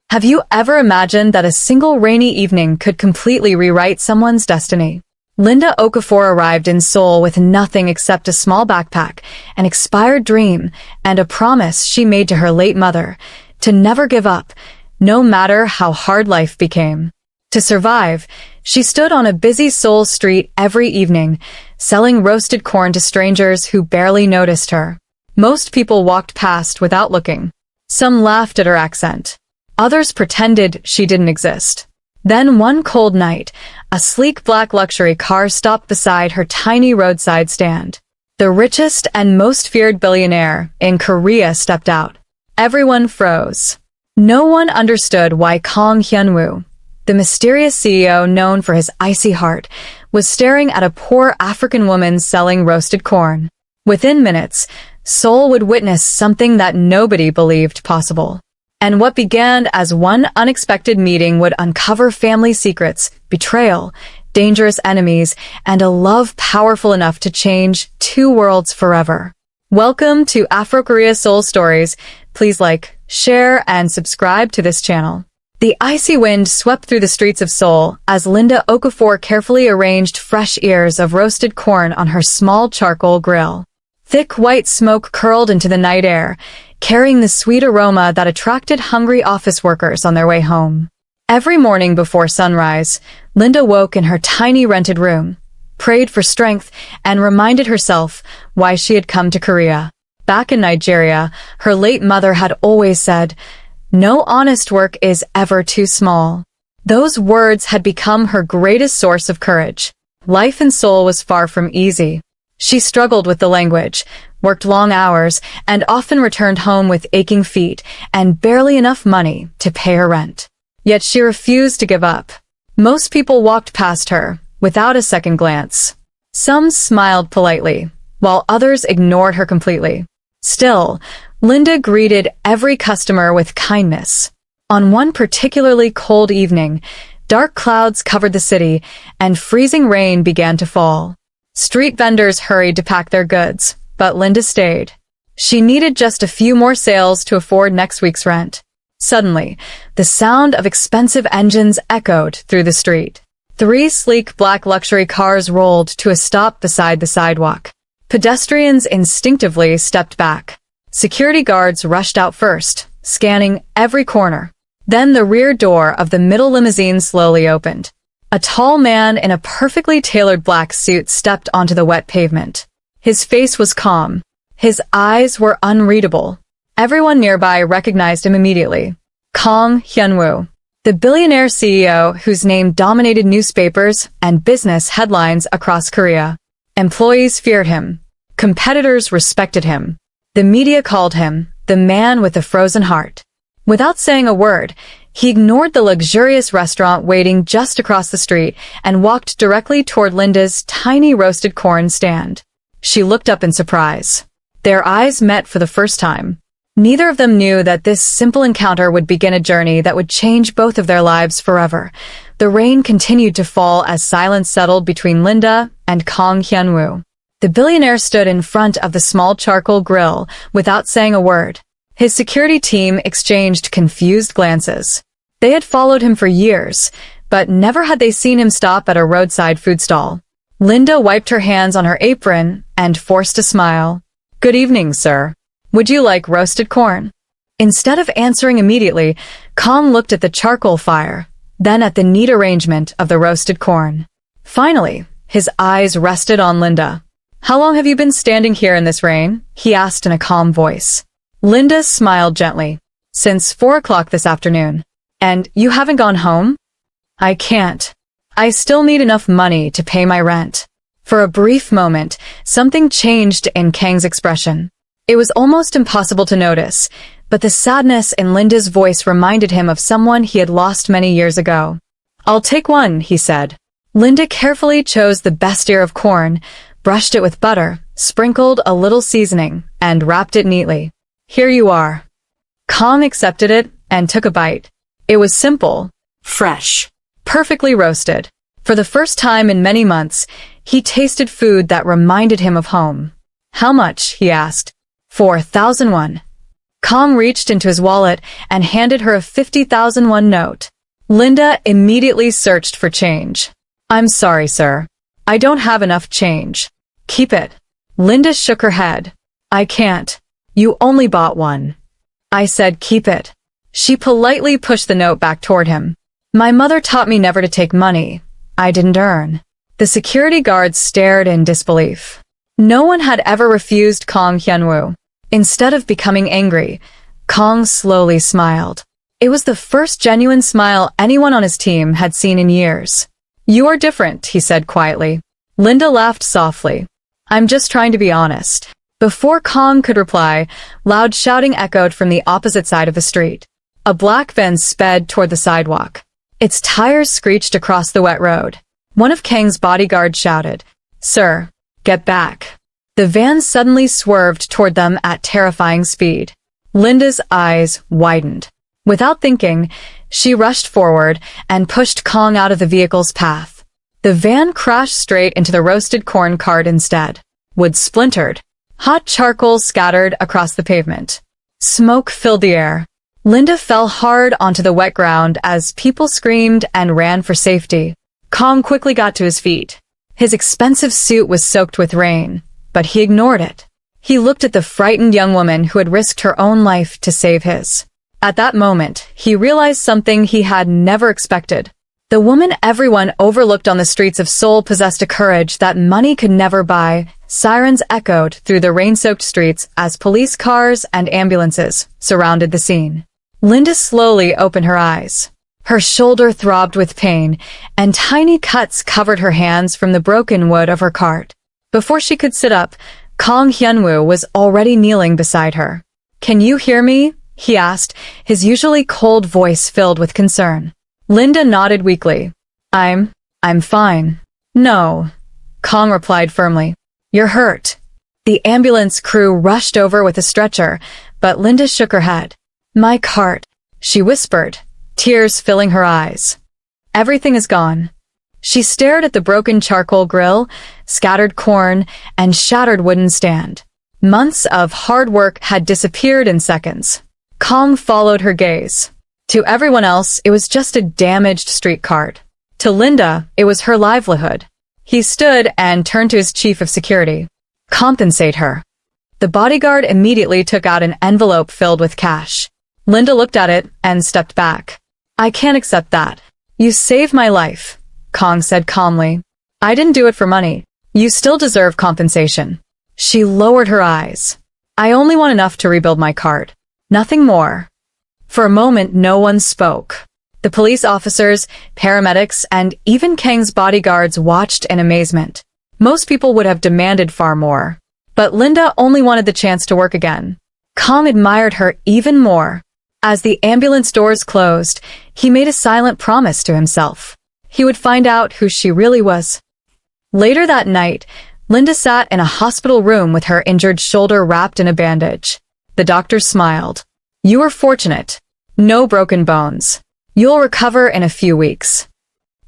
Have you ever imagined that a single rainy evening could completely rewrite someone's destiny? Linda Okafor arrived in Seoul with nothing except a small backpack, an expired dream, and a promise she made to her late mother to never give up, no matter how hard life became. To survive, she stood on a busy Seoul street every evening, selling roasted corn to strangers who barely noticed her. Most people walked past without looking. Some laughed at her accent. Others pretended she didn't exist. Then one cold night, a sleek black luxury car stopped beside her tiny roadside stand. The richest and most feared billionaire in Korea stepped out. Everyone froze. No one understood why Kang Hyun-woo, the mysterious CEO known for his icy heart, was staring at a poor African woman selling roasted corn. Within minutes, Seoul would witness something that nobody believed possible. And what began as one unexpected meeting would uncover family secrets, betrayal, dangerous enemies, and a love powerful enough to change two worlds forever. Welcome to Afrokorea Seoul Stories. Please like, share, and subscribe to this channel. The icy wind swept through the streets of Seoul as Linda Okafor carefully arranged fresh ears of roasted corn on her small charcoal grill. Thick white smoke curled into the night air, carrying the sweet aroma that attracted hungry office workers on their way home. Every morning before sunrise, Linda woke in her tiny rented room, prayed for strength, and reminded herself why she had come to Korea. Back in Nigeria, her late mother had always said, "No honest work is ever too small." Those words had become her greatest source of courage. Life in Seoul was far from easy. She struggled with the language, worked long hours, and often returned home with aching feet and barely enough money to pay her rent. Yet she refused to give up. Most people walked past her, without a second glance. Some smiled politely, while others ignored her completely. Still, Linda greeted every customer with kindness. On one particularly cold evening, dark clouds covered the city, and freezing rain began to fall. Street vendors hurried to pack their goods, but Linda stayed. She needed just a few more sales to afford next week's rent. Suddenly, the sound of expensive engines echoed through the street. 3 sleek black luxury cars rolled to a stop beside the sidewalk. Pedestrians instinctively stepped back. Security guards rushed out first, scanning every corner. Then the rear door of the middle limousine slowly opened. A tall man in a perfectly tailored black suit stepped onto the wet pavement. His face was calm. His eyes were unreadable. Everyone nearby recognized him immediately. Kang Hyun-woo, the billionaire CEO whose name dominated newspapers and business headlines across Korea. Employees feared him. Competitors respected him. The media called him the man with the frozen heart. Without saying a word, he ignored the luxurious restaurant waiting just across the street and walked directly toward Linda's tiny roasted corn stand. She looked up in surprise. Their eyes met for the first time. Neither of them knew that this simple encounter would begin a journey that would change both of their lives forever. The rain continued to fall as silence settled between Linda and Kang Hyun-woo. The billionaire stood in front of the small charcoal grill without saying a word. His security team exchanged confused glances. They had followed him for years, but never had they seen him stop at a roadside food stall. Linda wiped her hands on her apron and forced a smile. "Good evening, sir. Would you like roasted corn?" Instead of answering immediately, Kang looked at the charcoal fire, then at the neat arrangement of the roasted corn. Finally, his eyes rested on Linda. "How long have you been standing here in this rain?" he asked in a calm voice. Linda smiled gently. "Since 4 o'clock this afternoon. And you haven't gone home?" "I can't. I still need enough money to pay my rent." For a brief moment, something changed in Kang's expression. It was almost impossible to notice, but the sadness in Linda's voice reminded him of someone he had lost many years ago. "I'll take one," he said. Linda carefully chose the best ear of corn, brushed it with butter, sprinkled a little seasoning, and wrapped it neatly. "Here you are." Kang accepted it and took a bite. It was simple, fresh, perfectly roasted. For the first time in many months, he tasted food that reminded him of home. "How much?" he asked. 4,001. Kong reached into his wallet and handed her a 50,000 won note. Linda immediately searched for change. "I'm sorry, sir. I don't have enough change." "Keep it." Linda shook her head. "I can't. You only bought one." "I said keep it." She politely pushed the note back toward him. "My mother taught me never to take money I didn't earn." The security guards stared in disbelief. No one had ever refused Kong Hyunwoo. Instead of becoming angry, Kong slowly smiled. It was the first genuine smile anyone on his team had seen in years. "You are different," he said quietly. Linda laughed softly. "I'm just trying to be honest." Before Kong could reply, loud shouting echoed from the opposite side of the street. A black van sped toward the sidewalk. Its tires screeched across the wet road. One of Kang's bodyguards shouted, "Sir, get back." The van suddenly swerved toward them at terrifying speed. Linda's eyes widened. Without thinking, she rushed forward and pushed Kong out of the vehicle's path. The van crashed straight into the roasted corn cart instead. Wood splintered. Hot charcoal scattered across the pavement. Smoke filled the air. Linda fell hard onto the wet ground as people screamed and ran for safety. Kong quickly got to his feet. His expensive suit was soaked with rain, but he ignored it. He looked at the frightened young woman who had risked her own life to save his. At that moment, he realized something he had never expected. The woman everyone overlooked on the streets of Seoul possessed a courage that money could never buy. Sirens echoed through the rain-soaked streets as police cars and ambulances surrounded the scene. Linda slowly opened her eyes. Her shoulder throbbed with pain, and tiny cuts covered her hands from the broken wood of her cart. Before she could sit up, Kong Hyunwoo was already kneeling beside her. "Can you hear me?" he asked, his usually cold voice filled with concern. Linda nodded weakly. I'm fine." "No," Kong replied firmly. "You're hurt." The ambulance crew rushed over with a stretcher, but Linda shook her head. "My cart," she whispered, tears filling her eyes. "Everything is gone." She stared at the broken charcoal grill, scattered corn, and shattered wooden stand. Months of hard work had disappeared in seconds. Kong followed her gaze. To everyone else, it was just a damaged street cart. To Linda, it was her livelihood. He stood and turned to his chief of security. "Compensate her." The bodyguard immediately took out an envelope filled with cash. Linda looked at it and stepped back. "I can't accept that." "You saved my life," Kong said calmly. "I didn't do it for money. You still deserve compensation." She lowered her eyes. "I only want enough to rebuild my cart. Nothing more." For a moment, no one spoke. The police officers, paramedics, and even Kang's bodyguards watched in amazement. Most people would have demanded far more. But Linda only wanted the chance to work again. Kong admired her even more. As the ambulance doors closed, he made a silent promise to himself. He would find out who she really was. Later that night, Linda sat in a hospital room with her injured shoulder wrapped in a bandage. The doctor smiled. "You were fortunate. No broken bones. You'll recover in a few weeks."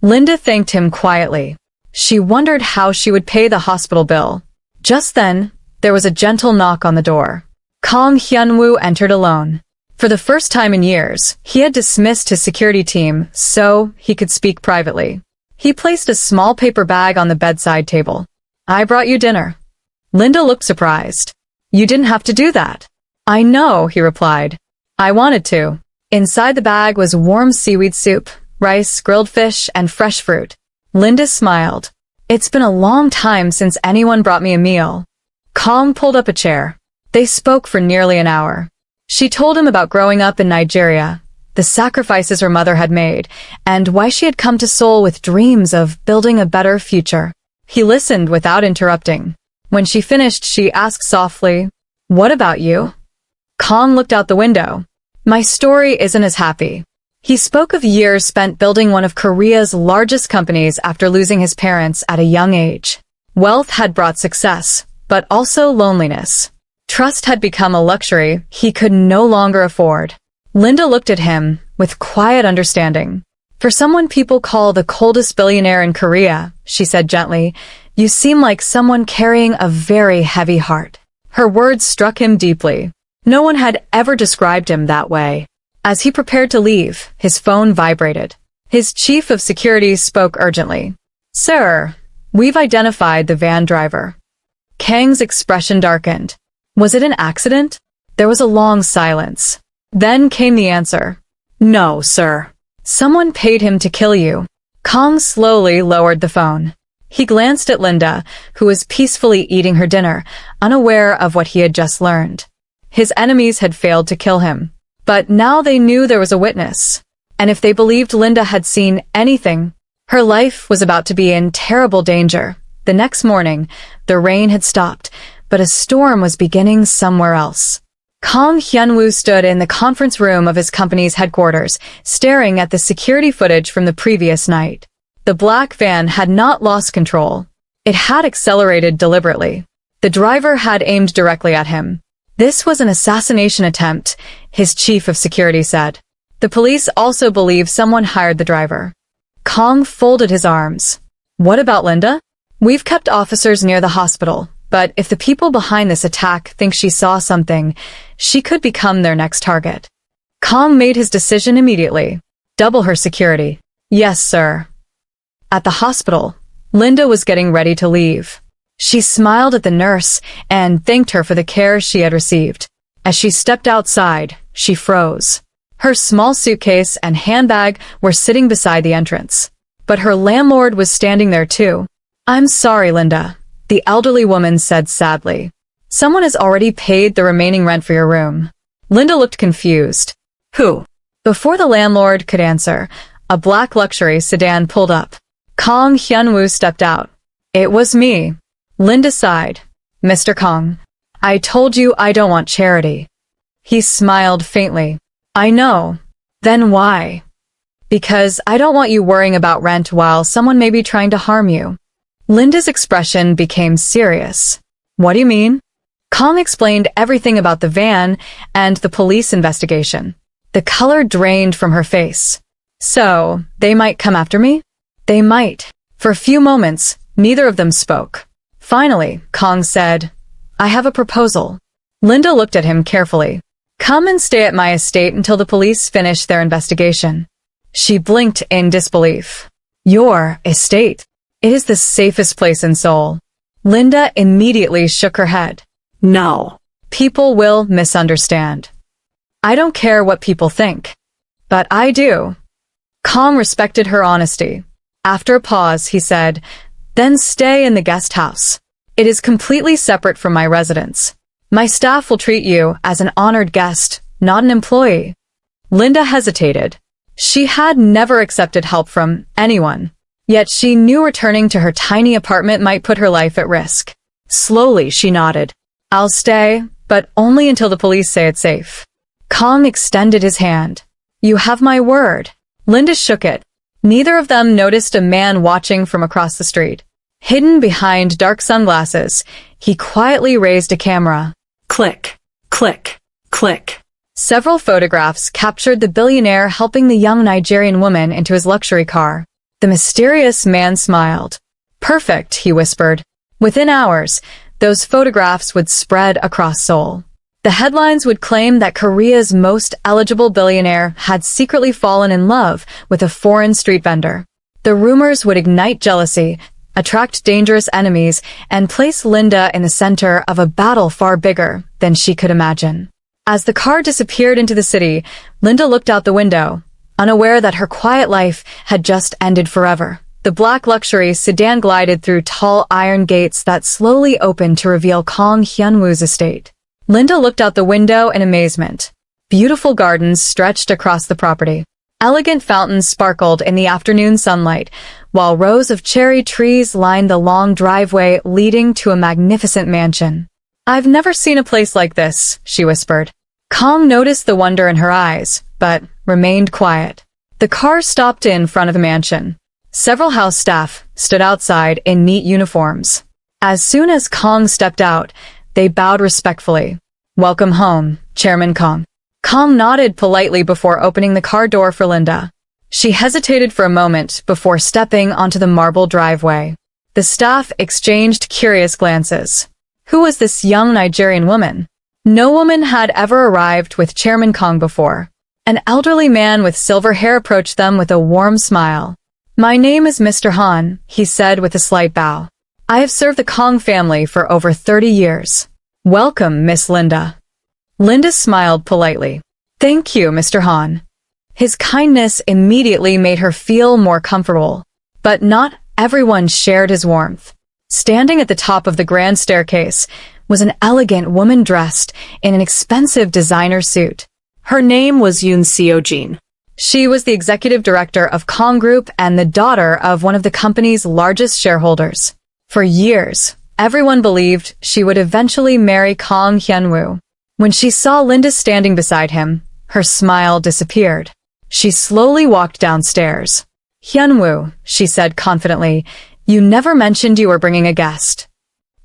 Linda thanked him quietly. She wondered how she would pay the hospital bill. Just then, there was a gentle knock on the door. Kong Hyunwoo entered alone. For the first time in years, he had dismissed his security team so he could speak privately. He placed a small paper bag on the bedside table. "I brought you dinner." Linda looked surprised. "You didn't have to do that." "I know," he replied. "I wanted to." Inside the bag was warm seaweed soup, rice, grilled fish, and fresh fruit. Linda smiled. "It's been a long time since anyone brought me a meal." Kong pulled up a chair. They spoke for nearly an hour. She told him about growing up in Nigeria, the sacrifices her mother had made, and why she had come to Seoul with dreams of building a better future. He listened without interrupting. When she finished, she asked softly, "What about you?" Kong looked out the window. "My story isn't as happy." He spoke of years spent building one of Korea's largest companies after losing his parents at a young age. Wealth had brought success, but also loneliness. Trust had become a luxury he could no longer afford. Linda looked at him with quiet understanding. "For someone people call the coldest billionaire in Korea," she said gently, "you seem like someone carrying a very heavy heart." Her words struck him deeply. No one had ever described him that way. As he prepared to leave, his phone vibrated. His chief of security spoke urgently. "Sir, we've identified the van driver." Kang's expression darkened. Was it an accident? There was a long silence. Then came the answer. "No, sir. Someone paid him to kill you." Kang slowly lowered the phone. He glanced at Linda, who was peacefully eating her dinner, unaware of what he had just learned. His enemies had failed to kill him. But now they knew there was a witness. And if they believed Linda had seen anything, her life was about to be in terrible danger. The next morning, the rain had stopped, but a storm was beginning somewhere else. Kang Hyun-woo stood in the conference room of his company's headquarters, staring at the security footage from the previous night. The black van had not lost control. It had accelerated deliberately. The driver had aimed directly at him. This was an assassination attempt, his chief of security said. The police also believe someone hired the driver. Kang folded his arms. What about Linda? We've kept officers near the hospital, but if the people behind this attack think she saw something, she could become their next target. Kang made his decision immediately. Double her security. Yes, sir. At the hospital, Linda was getting ready to leave. She smiled at the nurse and thanked her for the care she had received. As she stepped outside, she froze. Her small suitcase and handbag were sitting beside the entrance. But her landlord was standing there too. "I'm sorry, Linda," the elderly woman said sadly. "Someone has already paid the remaining rent for your room." Linda looked confused. Who? Before the landlord could answer, a black luxury sedan pulled up. Kang Hyun-woo stepped out. "It was me." Linda sighed. "Mr. Kang, I told you I don't want charity." He smiled faintly. "I know. Then why?" "Because I don't want you worrying about rent while someone may be trying to harm you." Linda's expression became serious. "What do you mean?" Kang explained everything about the van and the police investigation. The color drained from her face. "So, they might come after me?" "They might." For a few moments, neither of them spoke. Finally, Kang said, "I have a proposal." Linda looked at him carefully. "Come and stay at my estate until the police finish their investigation." She blinked in disbelief. "Your estate? It is the safest place in Seoul." Linda immediately shook her head. "No. People will misunderstand." "I don't care what people think." "But I do." Kang respected her honesty. After a pause, he said, "Then stay in the guest house. It is completely separate from my residence. My staff will treat you as an honored guest, not an employee." Linda hesitated. She had never accepted help from anyone. Yet she knew returning to her tiny apartment might put her life at risk. Slowly, she nodded. "I'll stay, but only until the police say it's safe." Kang extended his hand. "You have my word." Linda shook it. Neither of them noticed a man watching from across the street. Hidden behind dark sunglasses, he quietly raised a camera. Click, click, click. Several photographs captured the billionaire helping the young Nigerian woman into his luxury car. The mysterious man smiled. "Perfect," he whispered. Within hours, those photographs would spread across Seoul. The headlines would claim that Korea's most eligible billionaire had secretly fallen in love with a foreign street vendor. The rumors would ignite jealousy, attract dangerous enemies, and place Linda in the center of a battle far bigger than she could imagine. As the car disappeared into the city, Linda looked out the window, unaware that her quiet life had just ended forever. The black luxury sedan glided through tall iron gates that slowly opened to reveal Kang Hyun-woo's estate. Linda looked out the window in amazement. Beautiful gardens stretched across the property. Elegant fountains sparkled in the afternoon sunlight, while rows of cherry trees lined the long driveway leading to a magnificent mansion. "I've never seen a place like this," she whispered. Kang noticed the wonder in her eyes, but remained quiet. The car stopped in front of the mansion. Several house staff stood outside in neat uniforms. As soon as Kang stepped out, they bowed respectfully. "Welcome home, Chairman Kang." Kang nodded politely before opening the car door for Linda. She hesitated for a moment before stepping onto the marble driveway. The staff exchanged curious glances. Who was this young Nigerian woman? No woman had ever arrived with Chairman Kong before. An elderly man with silver hair approached them with a warm smile. "My name is Mr. Han," he said with a slight bow. "I have served the Kong family for over 30 years. Welcome, Miss Linda." Linda smiled politely. "Thank you, Mr. Han." His kindness immediately made her feel more comfortable. But not everyone shared his warmth. Standing at the top of the grand staircase was an elegant woman dressed in an expensive designer suit. Her name was Yoon Seo-jin. She was the executive director of Kong Group and the daughter of one of the company's largest shareholders. For years, everyone believed she would eventually marry Kong Hyun-woo. When she saw Linda standing beside him, her smile disappeared. She slowly walked downstairs. "Hyun-woo," she said confidently, "you never mentioned you were bringing a guest."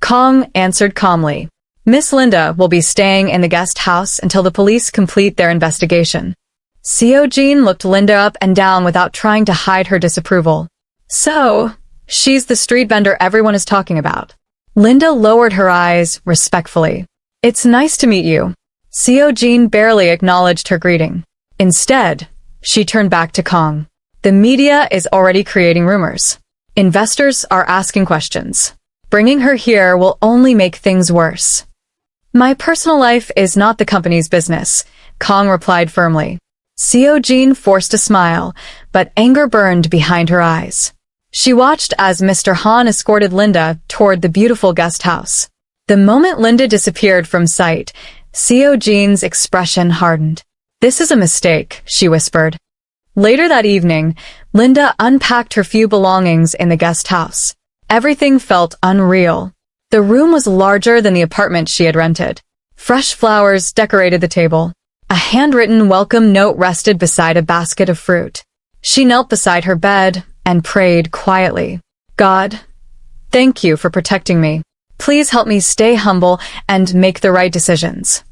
Kong answered calmly. "Miss Linda will be staying in the guest house until the police complete their investigation." Seo-jin looked Linda up and down without trying to hide her disapproval. "So, she's the street vendor everyone is talking about." Linda lowered her eyes respectfully. "It's nice to meet you." Seo-jin barely acknowledged her greeting. Instead, she turned back to Kong. "The media is already creating rumors. Investors are asking questions. Bringing her here will only make things worse." "My personal life is not the company's business," Kong replied firmly. Seo-jin forced a smile, but anger burned behind her eyes. She watched as Mr. Han escorted Linda toward the beautiful guest house. The moment Linda disappeared from sight, Seo-jin's expression hardened. "This is a mistake," she whispered. Later that evening, Linda unpacked her few belongings in the guest house. Everything felt unreal. The room was larger than the apartment she had rented. Fresh flowers decorated the table. A handwritten welcome note rested beside a basket of fruit. She knelt beside her bed and prayed quietly. "God, thank you for protecting me. Please help me stay humble and make the right decisions."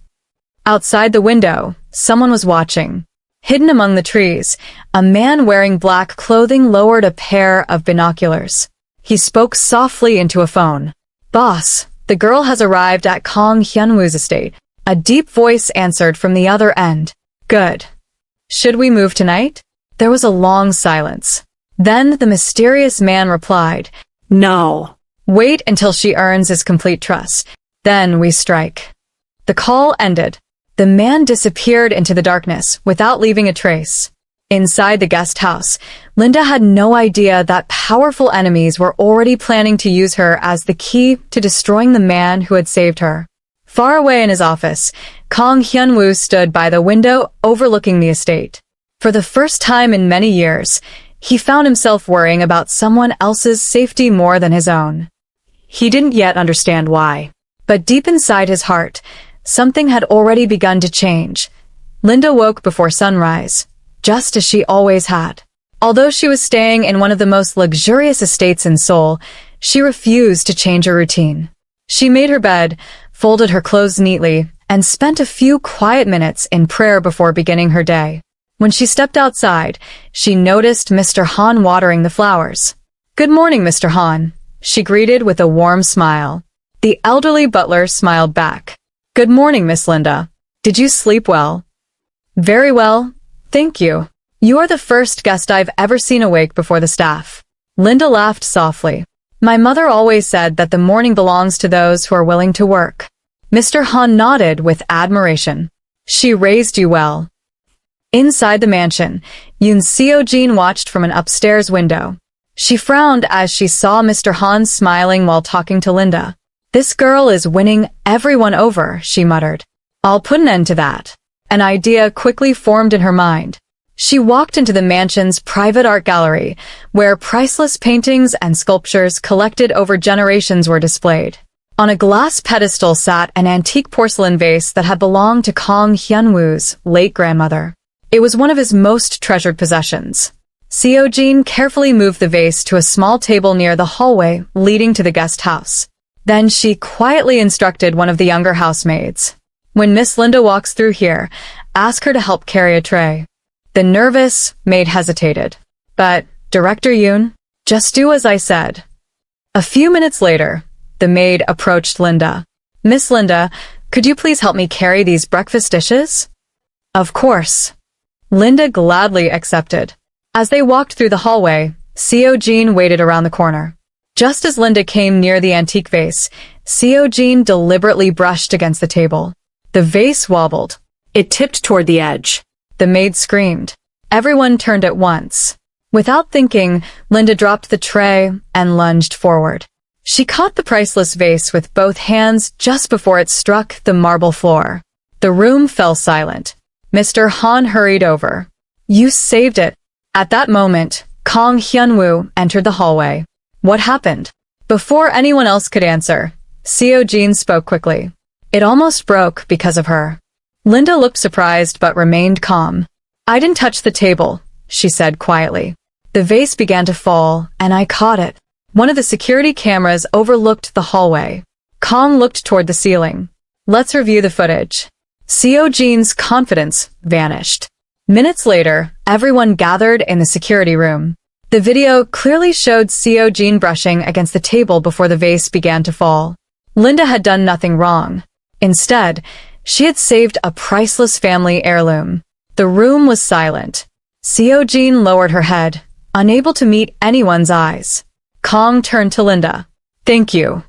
Outside the window, someone was watching. Hidden among the trees, a man wearing black clothing lowered a pair of binoculars. He spoke softly into a phone. "Boss, the girl has arrived at Kong Hyun-woo's estate." A deep voice answered from the other end. "Good. Should we move tonight?" There was a long silence. Then the mysterious man replied, "No. Wait until she earns his complete trust. Then we strike." The call ended. The man disappeared into the darkness without leaving a trace. Inside the guest house, Linda had no idea that powerful enemies were already planning to use her as the key to destroying the man who had saved her. Far away in his office, Kong Hyun-woo stood by the window overlooking the estate. For the first time in many years, he found himself worrying about someone else's safety more than his own. He didn't yet understand why. But deep inside his heart, something had already begun to change. Linda woke before sunrise, just as she always had. Although she was staying in one of the most luxurious estates in Seoul, she refused to change her routine. She made her bed, folded her clothes neatly, and spent a few quiet minutes in prayer before beginning her day. When she stepped outside, she noticed Mr. Han watering the flowers. "Good morning, Mr. Han," she greeted with a warm smile. The elderly butler smiled back. "Good morning, Miss Linda. Did you sleep well?" "Very well, thank you. You are the first guest I've ever seen awake before the staff." Linda laughed softly. "My mother always said that the morning belongs to those who are willing to work." Mr. Han nodded with admiration. "She raised you well." Inside the mansion, Yoon Seo-jin watched from an upstairs window. She frowned as she saw Mr. Han smiling while talking to Linda. "This girl is winning everyone over," she muttered. "I'll put an end to that." An idea quickly formed in her mind. She walked into the mansion's private art gallery, where priceless paintings and sculptures collected over generations were displayed. On a glass pedestal sat an antique porcelain vase that had belonged to Kong Hyun-woo's late grandmother. It was one of his most treasured possessions. Seo-jin carefully moved the vase to a small table near the hallway leading to the guest house. Then she quietly instructed one of the younger housemaids. "When Miss Linda walks through here, ask her to help carry a tray." The nervous maid hesitated. "But, Director Yoon, just do as I said." A few minutes later, the maid approached Linda. "Miss Linda, Could you please help me carry these breakfast dishes? Of course. Linda gladly accepted. As they walked through the hallway, Seo-jin waited around the corner. Just as Linda came near the antique vase, Seo-jin deliberately brushed against the table. The vase wobbled. It tipped toward the edge. The maid screamed. Everyone turned at once. Without thinking, Linda dropped the tray and lunged forward. She caught the priceless vase with both hands just before it struck the marble floor. The room fell silent. Mr. Han hurried over. You saved it. At that moment, Kang Hyun-woo entered the hallway. What happened? Before anyone else could answer, Seo-jin spoke quickly. It almost broke because of her. Linda looked surprised but remained calm. I didn't touch the table, she said quietly. The vase began to fall, and I caught it. One of the security cameras overlooked the hallway. Kang looked toward the ceiling. Let's review the footage. Seo-jin's confidence vanished. Minutes later, everyone gathered in the security room. The video clearly showed Seo-jin brushing against the table before the vase began to fall. Linda had done nothing wrong. Instead, she had saved a priceless family heirloom. The room was silent. Seo-jin lowered her head, unable to meet anyone's eyes. Kang turned to Linda. Thank you.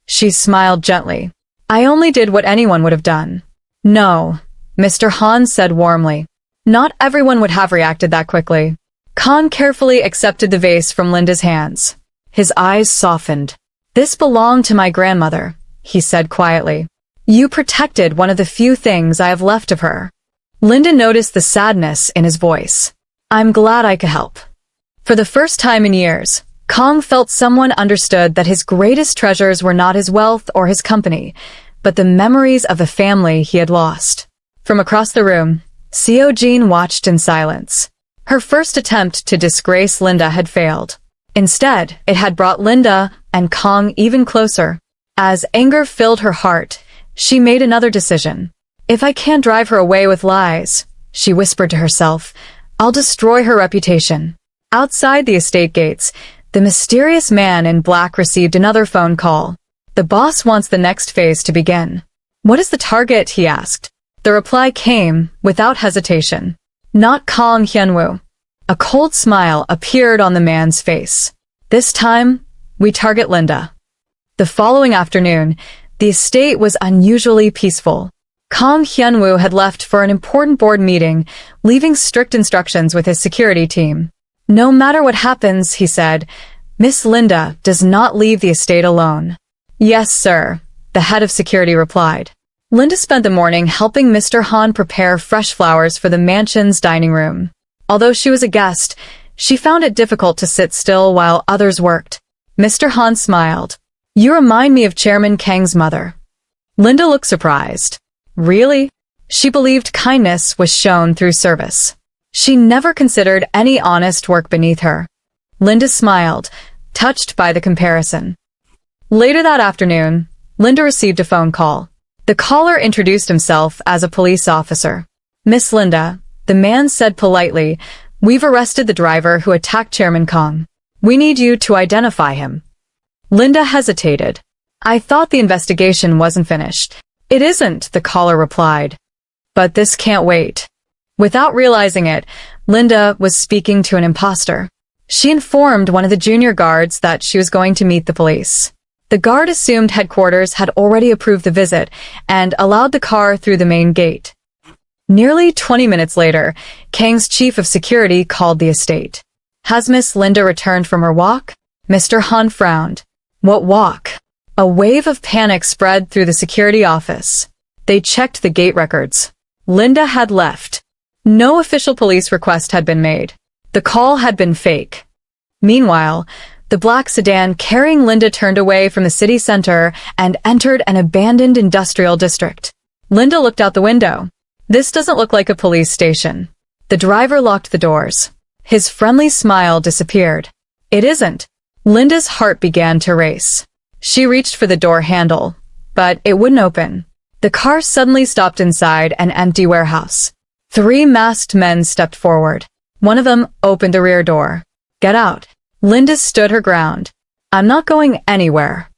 She smiled gently. I only did what anyone would have done. No, Mr. Han said warmly. Not everyone would have reacted that quickly. Kang carefully accepted the vase from Linda's hands. His eyes softened. This belonged to my grandmother, he said quietly. You protected one of the few things I have left of her. Linda noticed the sadness in his voice. I'm glad I could help. For the first time in years, Kang felt someone understood that his greatest treasures were not his wealth or his company, but the memories of the family he had lost. From across the room, Seo-jin watched in silence. Her first attempt to disgrace Linda had failed. Instead, it had brought Linda and Kang even closer. As anger filled her heart, she made another decision. If I can't drive her away with lies, she whispered to herself, I'll destroy her reputation. Outside the estate gates, the mysterious man in black received another phone call. The boss wants the next phase to begin. What is the target? He asked. The reply came without hesitation. Not Kang Hyun-woo. A cold smile appeared on the man's face. This time, we target Linda. The following afternoon, the estate was unusually peaceful. Kang Hyun-woo had left for an important board meeting, leaving strict instructions with his security team. No matter what happens, he said, Miss Linda does not leave the estate alone. Yes, sir, the head of security replied. Linda spent the morning helping Mr. Han prepare fresh flowers for the mansion's dining room. Although she was a guest, she found it difficult to sit still while others worked. Mr. Han smiled. You remind me of Chairman Kang's mother. Linda looked surprised. Really? She believed kindness was shown through service. She never considered any honest work beneath her. Linda smiled, touched by the comparison. Later that afternoon, Linda received a phone call. The caller introduced himself as a police officer. Miss Linda, the man said politely, we've arrested the driver who attacked Chairman Kang. We need you to identify him. Linda hesitated. I thought the investigation wasn't finished. It isn't, the caller replied. But this can't wait. Without realizing it, Linda was speaking to an imposter. She informed one of the junior guards that she was going to meet the police. The guard assumed headquarters had already approved the visit and allowed the car through the main gate. Nearly 20 minutes later, Kang's chief of security called the estate. Has Miss Linda returned from her walk? Mr. Han frowned. What walk? A wave of panic spread through the security office. They checked the gate records. Linda had left. No official police request had been made. The call had been fake. Meanwhile, the black sedan carrying Linda turned away from the city center and entered an abandoned industrial district. Linda looked out the window. This doesn't look like a police station. The driver locked the doors. His friendly smile disappeared. It isn't. Linda's heart began to race. She reached for the door handle, but it wouldn't open. The car suddenly stopped inside an empty warehouse. 3 masked men stepped forward. One of them opened the rear door. Get out. Linda stood her ground. I'm not going anywhere.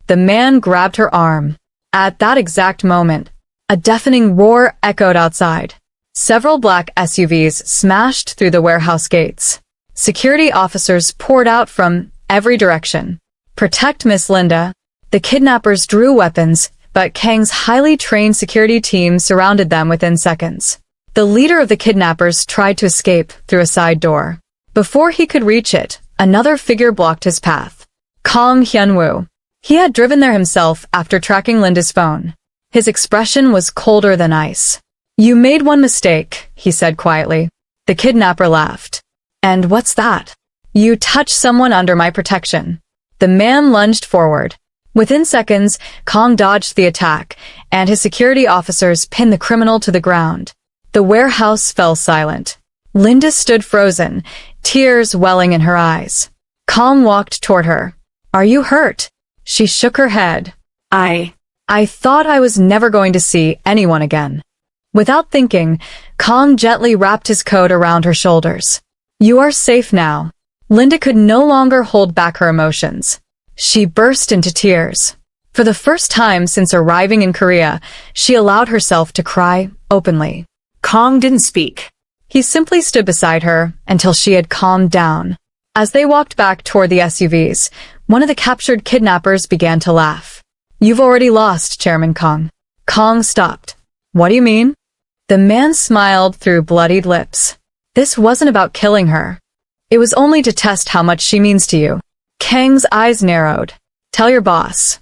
The man grabbed her arm. At that exact moment, a deafening roar echoed outside. Several black SUVs smashed through the warehouse gates. Security officers poured out from every direction. Protect Miss Linda. The kidnappers drew weapons, but Kang's highly trained security team surrounded them within seconds. The leader of the kidnappers tried to escape through a side door. Before he could reach it, another figure blocked his path. Kang Hyun-woo. He had driven there himself after tracking Linda's phone. His expression was colder than ice. "You made one mistake," he said quietly. The kidnapper laughed. "And what's that?" "You touched someone under my protection." The man lunged forward. Within seconds, Kang dodged the attack, and his security officers pinned the criminal to the ground. The warehouse fell silent. Linda stood frozen, tears welling in her eyes. Kang walked toward her. "Are you hurt?" She shook her head. I thought I was never going to see anyone again." Without thinking, Kang gently wrapped his coat around her shoulders. "You are safe now." Linda could no longer hold back her emotions. She burst into tears. For the first time since arriving in Korea, she allowed herself to cry openly. Kang didn't speak. He simply stood beside her until she had calmed down. As they walked back toward the SUVs, one of the captured kidnappers began to laugh. "You've already lost, Chairman Kang." Kang stopped. "What do you mean?" The man smiled through bloodied lips. "This wasn't about killing her. It was only to test how much she means to you." Kang's eyes narrowed. "Tell your boss."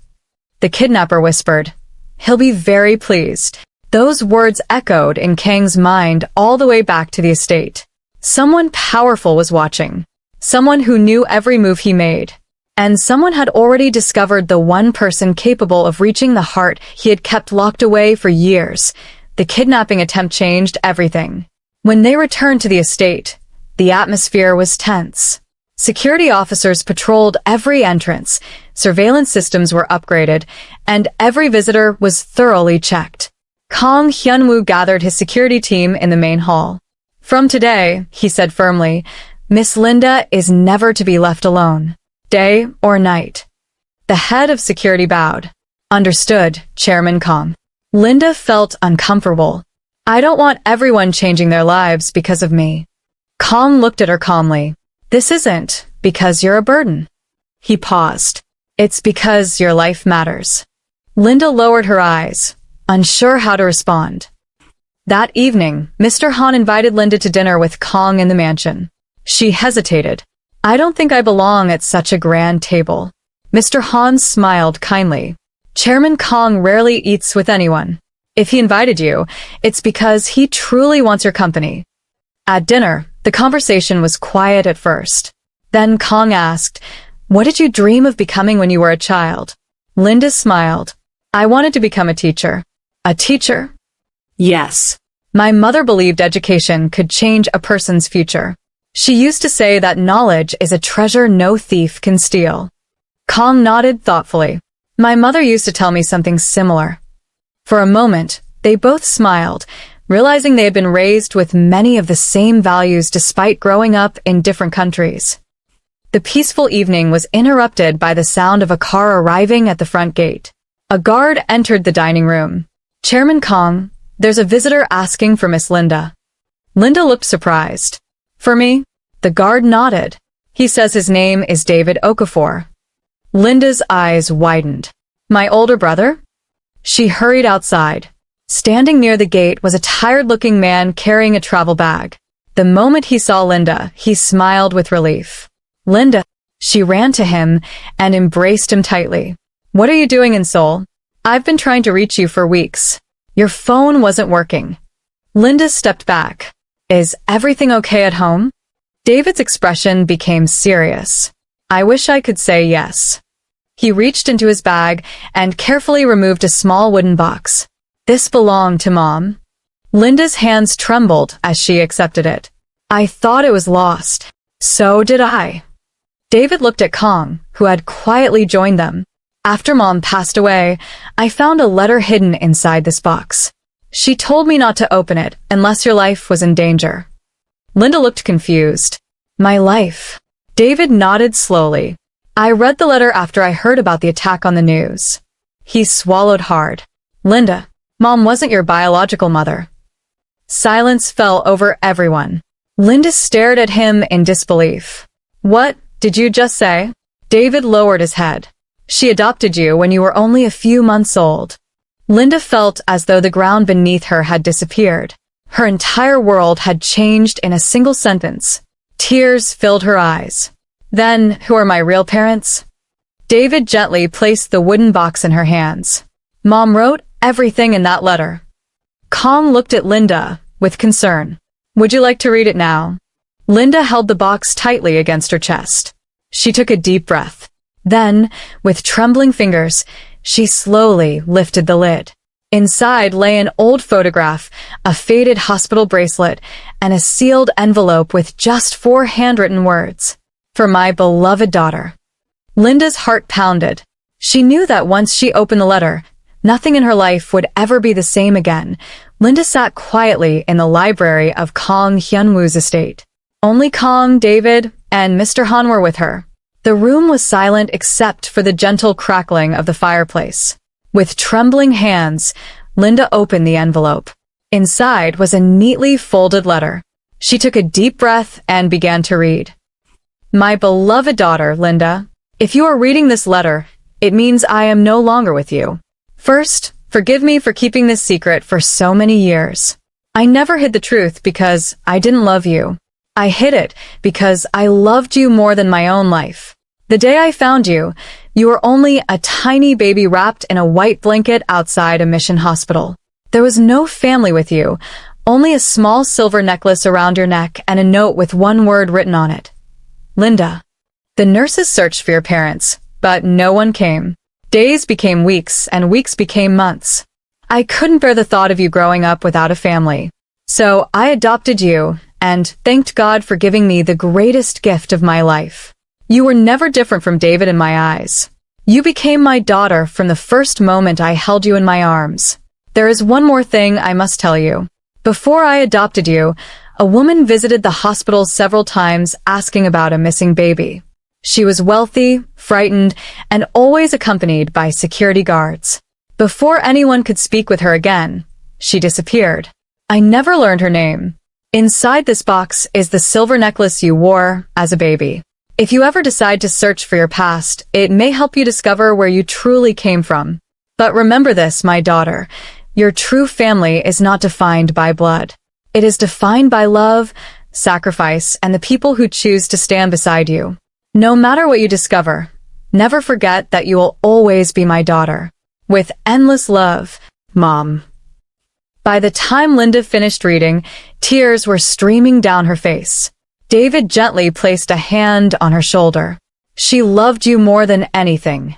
The kidnapper whispered. "He'll be very pleased." Those words echoed in Kang's mind all the way back to the estate. Someone powerful was watching. Someone who knew every move he made. And someone had already discovered the one person capable of reaching the heart he had kept locked away for years. The kidnapping attempt changed everything. When they returned to the estate, the atmosphere was tense. Security officers patrolled every entrance, surveillance systems were upgraded, and every visitor was thoroughly checked. Kang Hyun-woo gathered his security team in the main hall. "From today," he said firmly, "Miss Linda is never to be left alone, day or night." The head of security bowed. "Understood, Chairman Kang." Linda felt uncomfortable. "I don't want everyone changing their lives because of me." Kang looked at her calmly. "This isn't because you're a burden." He paused. "It's because your life matters." Linda lowered her eyes, unsure how to respond. That evening, Mr. Han invited Linda to dinner with Kang in the mansion. She hesitated. "I don't think I belong at such a grand table." Mr. Han smiled kindly. "Chairman Kang rarely eats with anyone. If he invited you, it's because he truly wants your company." At dinner, the conversation was quiet at first. Then Kang asked, "What did you dream of becoming when you were a child?" Linda smiled. "I wanted to become a teacher." "A teacher?" "Yes. My mother believed education could change a person's future. She used to say that knowledge is a treasure no thief can steal." Kang nodded thoughtfully. "My mother used to tell me something similar." For a moment, they both smiled, realizing they had been raised with many of the same values despite growing up in different countries. The peaceful evening was interrupted by the sound of a car arriving at the front gate. A guard entered the dining room. "Chairman Kang, there's a visitor asking for Miss Linda." Linda looked surprised. "For me?" The guard nodded. "He says his name is David Okafor." Linda's eyes widened. "My older brother?" She hurried outside. Standing near the gate was a tired-looking man carrying a travel bag. The moment he saw Linda, he smiled with relief. "Linda." She ran to him and embraced him tightly. "What are you doing in Seoul? I've been trying to reach you for weeks. Your phone wasn't working." Linda stepped back. "Is everything okay at home?" David's expression became serious. "I wish I could say yes." He reached into his bag and carefully removed a small wooden box. "This belonged to Mom." Linda's hands trembled as she accepted it. "I thought it was lost." "So did I." David looked at Kang, who had quietly joined them. "After Mom passed away, I found a letter hidden inside this box. She told me not to open it unless your life was in danger." Linda looked confused. "My life?" David nodded slowly. "I read the letter after I heard about the attack on the news." He swallowed hard. Linda, Mom wasn't your biological mother. Silence fell over everyone. Linda stared at him in disbelief. What did you just say? David lowered his head. She adopted you when you were only a few months old. Linda felt as though the ground beneath her had disappeared. Her entire world had changed in a single sentence. Tears filled her eyes. Then, who are my real parents? David gently placed the wooden box in her hands. Mom wrote everything in that letter. Kong looked at Linda with concern. Would you like to read it now? Linda held the box tightly against her chest. She took a deep breath. Then, with trembling fingers, she slowly lifted the lid. Inside lay an old photograph, a faded hospital bracelet, and a sealed envelope with just 4 handwritten words. For my beloved daughter. Linda's heart pounded. She knew that once she opened the letter, nothing in her life would ever be the same again. Linda sat quietly in the library of Kong Hyunwoo's estate. Only Kong, David, and Mr. Han were with her. The room was silent except for the gentle crackling of the fireplace. With trembling hands, Linda opened the envelope. Inside was a neatly folded letter. She took a deep breath and began to read. My beloved daughter, Linda, if you are reading this letter, it means I am no longer with you. First, forgive me for keeping this secret for so many years. I never hid the truth because I didn't love you. I hid it because I loved you more than my own life. The day I found you, you were only a tiny baby wrapped in a white blanket outside a mission hospital. There was no family with you, only a small silver necklace around your neck and a note with one word written on it. Linda. The nurses searched for your parents, but no one came. Days became weeks, and weeks became months. I couldn't bear the thought of you growing up without a family. So I adopted you, and thanked God for giving me the greatest gift of my life. You were never different from David in my eyes. You became my daughter from the first moment I held you in my arms. There is one more thing I must tell you. Before I adopted you, a woman visited the hospital several times asking about a missing baby. She was wealthy, frightened, and always accompanied by security guards. Before anyone could speak with her again, she disappeared. I never learned her name. Inside this box is the silver necklace you wore as a baby. If you ever decide to search for your past, it may help you discover where you truly came from. But remember this, my daughter, your true family is not defined by blood. It is defined by love, sacrifice, and the people who choose to stand beside you. No matter what you discover, never forget that you will always be my daughter. With endless love, Mom. By the time Linda finished reading, tears were streaming down her face. David gently placed a hand on her shoulder. She loved you more than anything.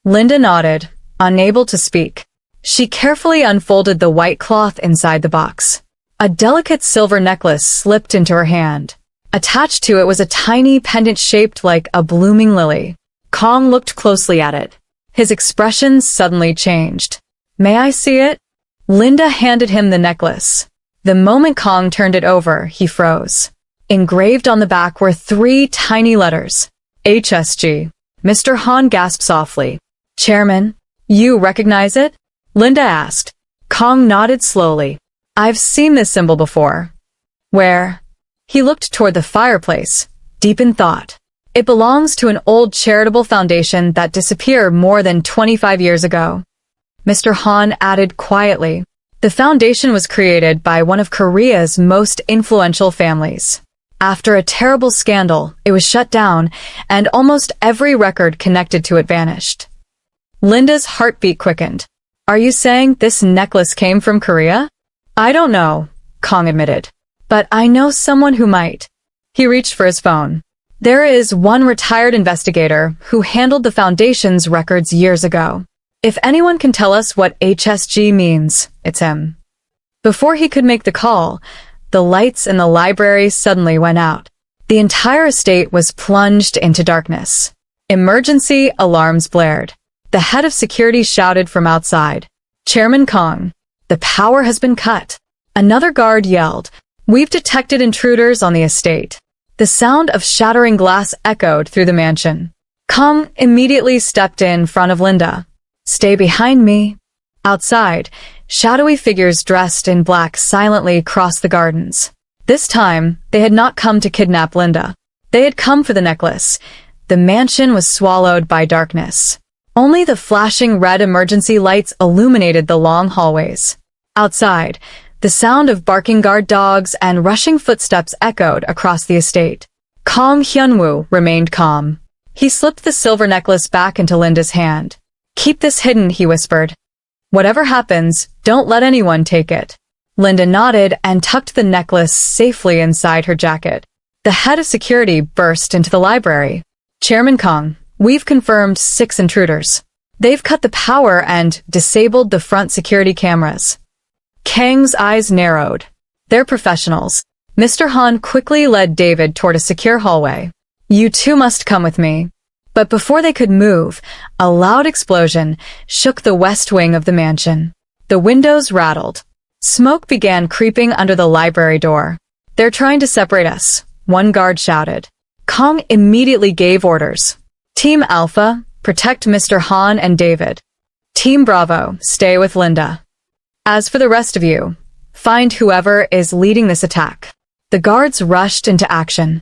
Linda nodded, unable to speak. She carefully unfolded the white cloth inside the box. A delicate silver necklace slipped into her hand. Attached to it was a tiny pendant shaped like a blooming lily. Kong looked closely at it. His expression suddenly changed. May I see it? Linda handed him the necklace. The moment Kong turned it over, he froze. Engraved on the back were 3 tiny letters. HSG. Mr. Han gasped softly. Chairman, you recognize it? Linda asked. Kong nodded slowly. I've seen this symbol before. Where? He looked toward the fireplace, deep in thought. It belongs to an old charitable foundation that disappeared more than 25 years ago. Mr. Han added quietly. The foundation was created by one of Korea's most influential families. After a terrible scandal, it was shut down, and almost every record connected to it vanished. Linda's heartbeat quickened. Are you saying this necklace came from Korea? I don't know, Kong admitted. But I know someone who might. He reached for his phone. There is one retired investigator who handled the foundation's records years ago. If anyone can tell us what HSG means, it's him. Before he could make the call, the lights in the library suddenly went out. The entire estate was plunged into darkness. Emergency alarms blared. The head of security shouted from outside. Chairman Kong, the power has been cut. Another guard yelled. We've detected intruders on the estate. The sound of shattering glass echoed through the mansion. Kong immediately stepped in front of Linda. Stay behind me. Outside, shadowy figures dressed in black silently crossed the gardens. This time, they had not come to kidnap Linda. They had come for the necklace. The mansion was swallowed by darkness. Only the flashing red emergency lights illuminated the long hallways. Outside, the sound of barking guard dogs and rushing footsteps echoed across the estate. Kang Hyunwoo remained calm. He slipped the silver necklace back into Linda's hand. Keep this hidden, he whispered. Whatever happens, don't let anyone take it. Linda nodded and tucked the necklace safely inside her jacket. The head of security burst into the library. Chairman Kang, we've confirmed 6 intruders. They've cut the power and disabled the front security cameras. Kang's eyes narrowed. They're professionals. Mr. Han quickly led David toward a secure hallway. You two must come with me. But before they could move, a loud explosion shook the west wing of the mansion. The windows rattled. Smoke began creeping under the library door. They're trying to separate us, one guard shouted. Kang immediately gave orders. Team Alpha, protect Mr. Han and David. Team Bravo, stay with Linda. As for the rest of you, find whoever is leading this attack. The guards rushed into action.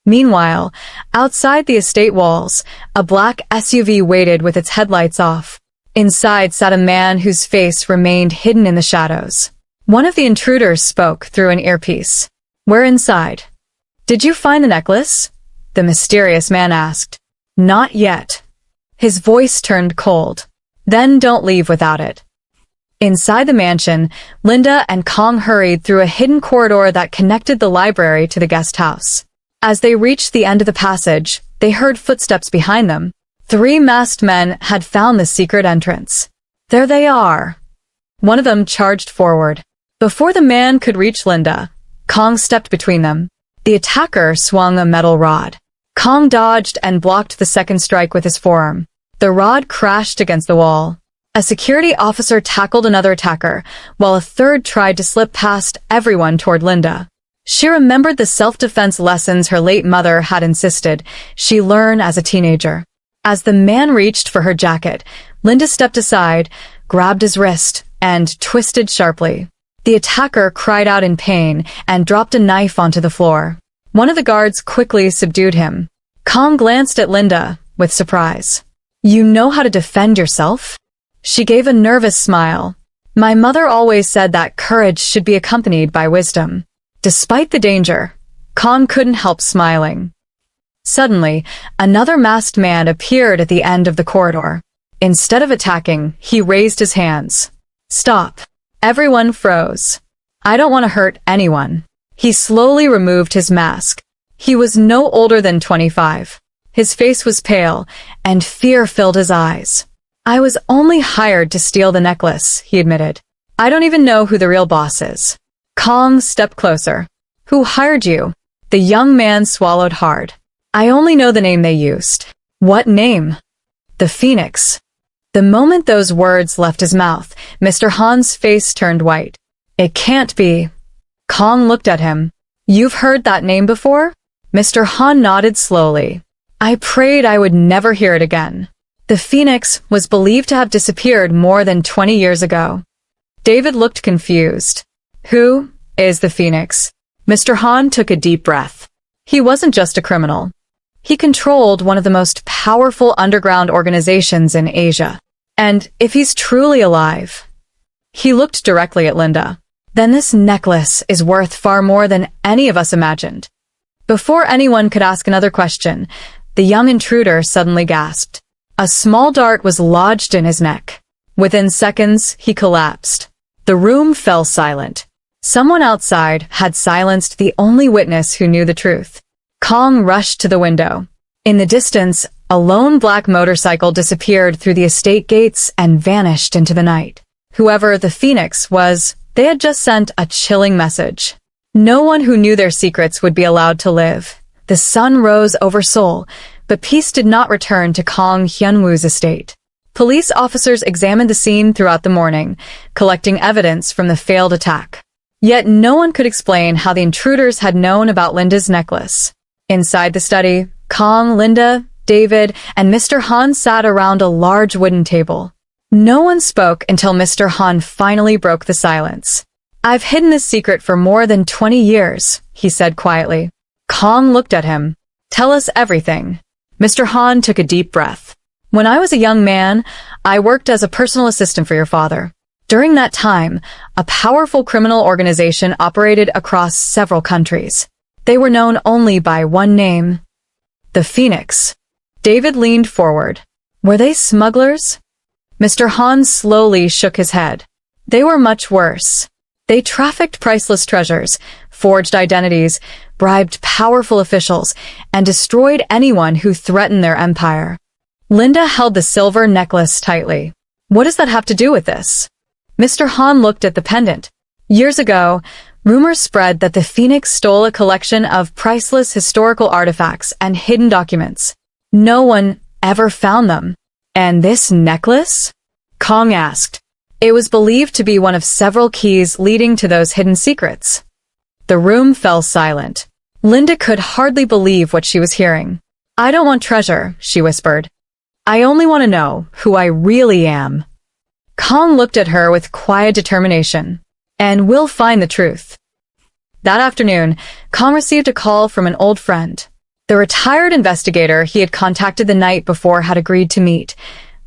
Meanwhile, outside the estate walls, a black SUV waited with its headlights off. Inside sat a man whose face remained hidden in the shadows. One of the intruders spoke through an earpiece. We're inside. Did you find the necklace? The mysterious man asked. Not yet. His voice turned cold. Then don't leave without it. Inside the mansion, Linda and Kang hurried through a hidden corridor that connected the library to the guest house. As they reached the end of the passage, they heard footsteps behind them. 3 masked men had found the secret entrance. There they are. One of them charged forward. Before the man could reach Linda, Kang stepped between them. The attacker swung a metal rod. Kang dodged and blocked the second strike with his forearm. The rod crashed against the wall. A security officer tackled another attacker, while a third tried to slip past everyone toward Linda. She remembered the self-defense lessons her late mother had insisted she learn as a teenager. As the man reached for her jacket, Linda stepped aside, grabbed his wrist, and twisted sharply. The attacker cried out in pain and dropped a knife onto the floor. One of the guards quickly subdued him. Kang glanced at Linda with surprise. You know how to defend yourself? She gave a nervous smile. My mother always said that courage should be accompanied by wisdom. Despite the danger, Kang couldn't help smiling. Suddenly, another masked man appeared at the end of the corridor. Instead of attacking, he raised his hands. Stop. Everyone froze. I don't want to hurt anyone. He slowly removed his mask. He was no older than 25. His face was pale, and fear filled his eyes. I was only hired to steal the necklace, he admitted. I don't even know who the real boss is. Kang stepped closer. Who hired you? The young man swallowed hard. I only know the name they used. What name? The Phoenix. The moment those words left his mouth, Mr. Han's face turned white. It can't be. Kang looked at him. You've heard that name before? Mr. Han nodded slowly. I prayed I would never hear it again. The Phoenix was believed to have disappeared more than 20 years ago. David looked confused. Who is the Phoenix? Mr. Han took a deep breath. He wasn't just a criminal. He controlled one of the most powerful underground organizations in Asia. And if he's truly alive... He looked directly at Linda. Then this necklace is worth far more than any of us imagined. Before anyone could ask another question, the young intruder suddenly gasped. A small dart was lodged in his neck. Within seconds, he collapsed. The room fell silent. Someone outside had silenced the only witness who knew the truth. Kang rushed to the window. In the distance, a lone black motorcycle disappeared through the estate gates and vanished into the night. Whoever the Phoenix was, they had just sent a chilling message. No one who knew their secrets would be allowed to live. The sun rose over Seoul, but peace did not return to Kang Hyunwoo's estate. Police officers examined the scene throughout the morning, collecting evidence from the failed attack. Yet no one could explain how the intruders had known about Linda's necklace. Inside the study, Kang, Linda, David, and Mr. Han sat around a large wooden table. No one spoke until Mr. Han finally broke the silence. "I've hidden this secret for more than 20 years, he said quietly. Kong looked at him. "Tell us everything." Mr. Han took a deep breath. "When I was a young man, I worked as a personal assistant for your father. During that time, a powerful criminal organization operated across several countries. They were known only by one name: the Phoenix." David leaned forward. "Were they smugglers?" Mr. Han slowly shook his head. "They were much worse. They trafficked priceless treasures, forged identities, bribed powerful officials, and destroyed anyone who threatened their empire." Linda held the silver necklace tightly. "What does that have to do with this?" Mr. Han looked at the pendant. "Years ago, rumors spread that the Phoenix stole a collection of priceless historical artifacts and hidden documents. No one ever found them." "And this necklace?" Kong asked. "It was believed to be one of several keys leading to those hidden secrets." The room fell silent. Linda could hardly believe what she was hearing. "I don't want treasure," she whispered. "I only want to know who I really am." Kong looked at her with quiet determination. "And we'll find the truth." That afternoon, Kong received a call from an old friend. The retired investigator he had contacted the night before had agreed to meet,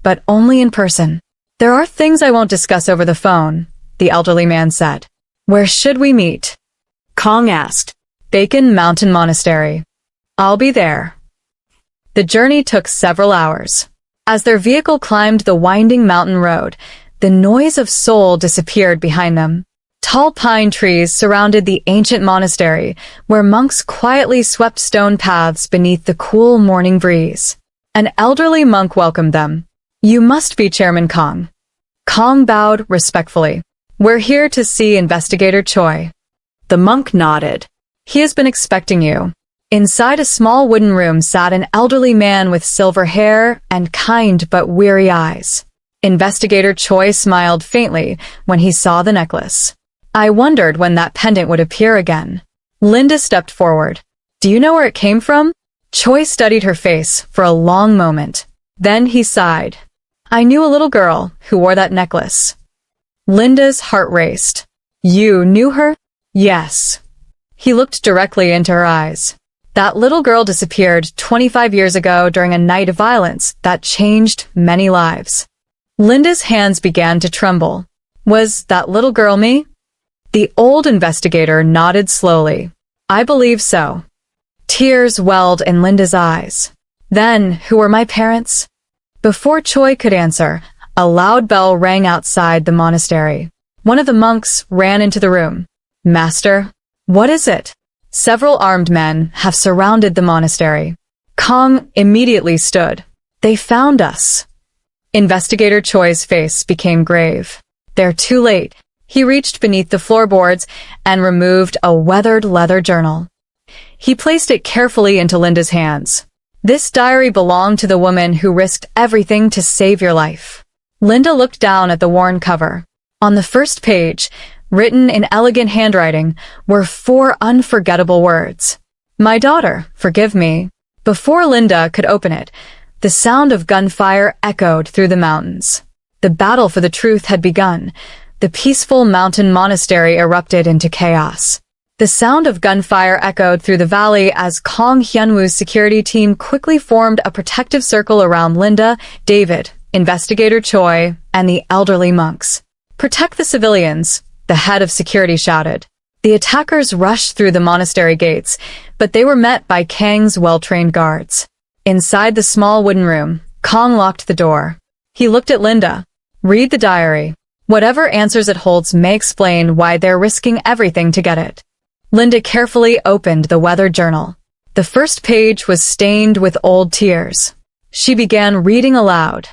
but only in person. "There are things I won't discuss over the phone," the elderly man said. "Where should we meet?" Kong asked. "Bacon Mountain Monastery." "I'll be there." The journey took several hours. As their vehicle climbed the winding mountain road, the noise of Seoul disappeared behind them. Tall pine trees surrounded the ancient monastery, where monks quietly swept stone paths beneath the cool morning breeze. An elderly monk welcomed them. "You must be Chairman Kong." Kong bowed respectfully. "We're here to see Investigator Choi." The monk nodded. "He has been expecting you." Inside a small wooden room sat an elderly man with silver hair and kind but weary eyes. Investigator Choi smiled faintly when he saw the necklace. "I wondered when that pendant would appear again." Linda stepped forward. "Do you know where it came from?" Choi studied her face for a long moment. Then he sighed. "I knew a little girl who wore that necklace." Linda's heart raced. "You knew her?" "Yes." He looked directly into her eyes. "That little girl disappeared 25 years ago during a night of violence that changed many lives." Linda's hands began to tremble. "Was that little girl me?" The old investigator nodded slowly. "I believe so." Tears welled in Linda's eyes. "Then, who were my parents?" Before Choi could answer, a loud bell rang outside the monastery. One of the monks ran into the room. "Master, what is it?" Several armed men have surrounded the monastery. Kong immediately stood. "They found us." Investigator Choi's face became grave. "They're too late." He reached beneath the floorboards and removed a weathered leather journal. He placed it carefully into Linda's hands. "This diary belonged to the woman who risked everything to save your life." Linda looked down at the worn cover. On the first page, written in elegant handwriting, were 4 unforgettable words. "My daughter, forgive me." Before Linda could open it, the sound of gunfire echoed through the mountains. The battle for the truth had begun. The peaceful mountain monastery erupted into chaos. The sound of gunfire echoed through the valley as Kong Hyunwoo's security team quickly formed a protective circle around Linda, David, Investigator Choi, and the elderly monks. "Protect the civilians," the head of security shouted. The attackers rushed through the monastery gates, but they were met by Kang's well-trained guards. Inside the small wooden room, Kong locked the door. He looked at Linda. "Read the diary. Whatever answers it holds may explain why they're risking everything to get it." Linda carefully opened the weathered journal. The first page was stained with old tears. She began reading aloud.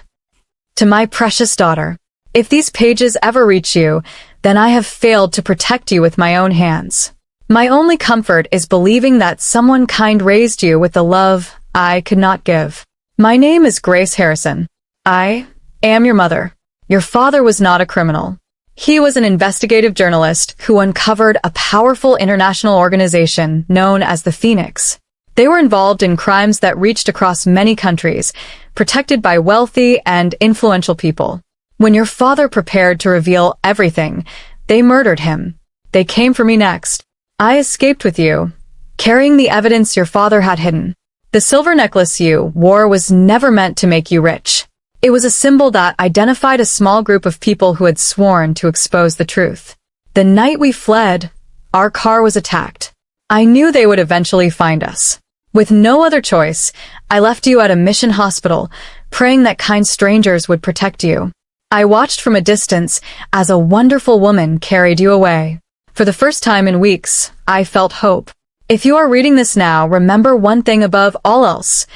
"To my precious daughter, if these pages ever reach you, then I have failed to protect you with my own hands. My only comfort is believing that someone kind raised you with the love I could not give. My name is Grace Harrison. I am your mother. Your father was not a criminal. He was an investigative journalist who uncovered a powerful international organization known as the Phoenix. They were involved in crimes that reached across many countries, protected by wealthy and influential people. When your father prepared to reveal everything, they murdered him. They came for me next. I escaped with you, carrying the evidence your father had hidden. The silver necklace you wore was never meant to make you rich. It was a symbol that identified a small group of people who had sworn to expose the truth. The night we fled, our car was attacked. I knew they would eventually find us. With no other choice, I left you at a mission hospital, praying that kind strangers would protect you. I watched from a distance as a wonderful woman carried you away. For the first time in weeks, I felt hope. If you are reading this now, remember one thing above all else.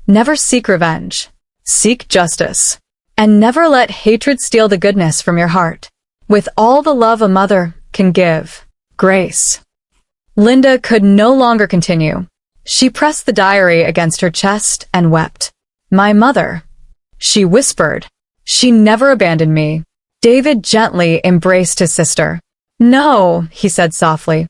Never seek revenge. Seek justice. And never let hatred steal the goodness from your heart. With all the love a mother can give. Grace. Linda could no longer continue. She pressed the diary against her chest and wept. My mother. She whispered. She never abandoned me. David gently embraced his sister. No, he said softly.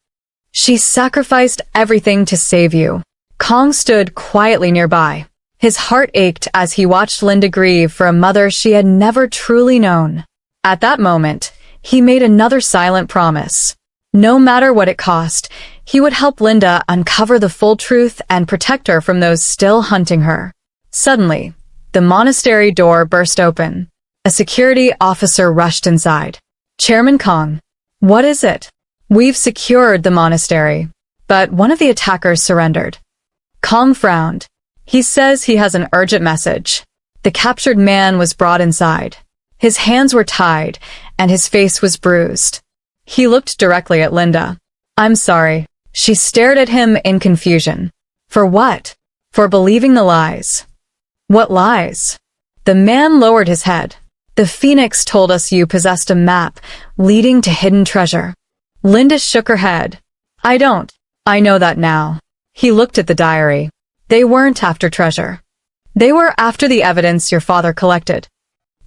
She sacrificed everything to save you. Kong stood quietly nearby. His heart ached as he watched Linda grieve for a mother she had never truly known. At that moment, he made another silent promise. No matter what it cost, he would help Linda uncover the full truth and protect her from those still hunting her. Suddenly, the monastery door burst open. A security officer rushed inside. Chairman Kong. What is it? We've secured the monastery, but one of the attackers surrendered. Kong frowned. He says he has an urgent message. The captured man was brought inside. His hands were tied, and his face was bruised. He looked directly at Linda. I'm sorry. She stared at him in confusion. For what? For believing the lies. What lies? The man lowered his head. The Phoenix told us you possessed a map leading to hidden treasure. Linda shook her head. I don't. I know that now. He looked at the diary. They weren't after treasure. They were after the evidence your father collected.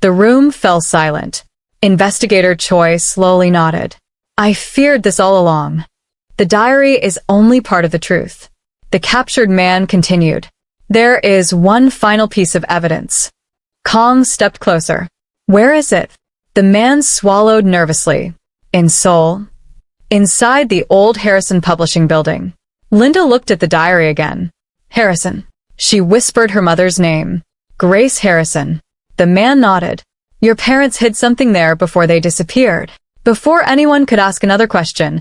The room fell silent. Investigator Choi slowly nodded. I feared this all along. The diary is only part of the truth. The captured man continued. There is one final piece of evidence. Kong stepped closer. Where is it? The man swallowed nervously. In Seoul. Inside the old Harrison Publishing building. Linda looked at the diary again. Harrison. She whispered her mother's name. Grace Harrison. The man nodded. Your parents hid something there before they disappeared. Before anyone could ask another question,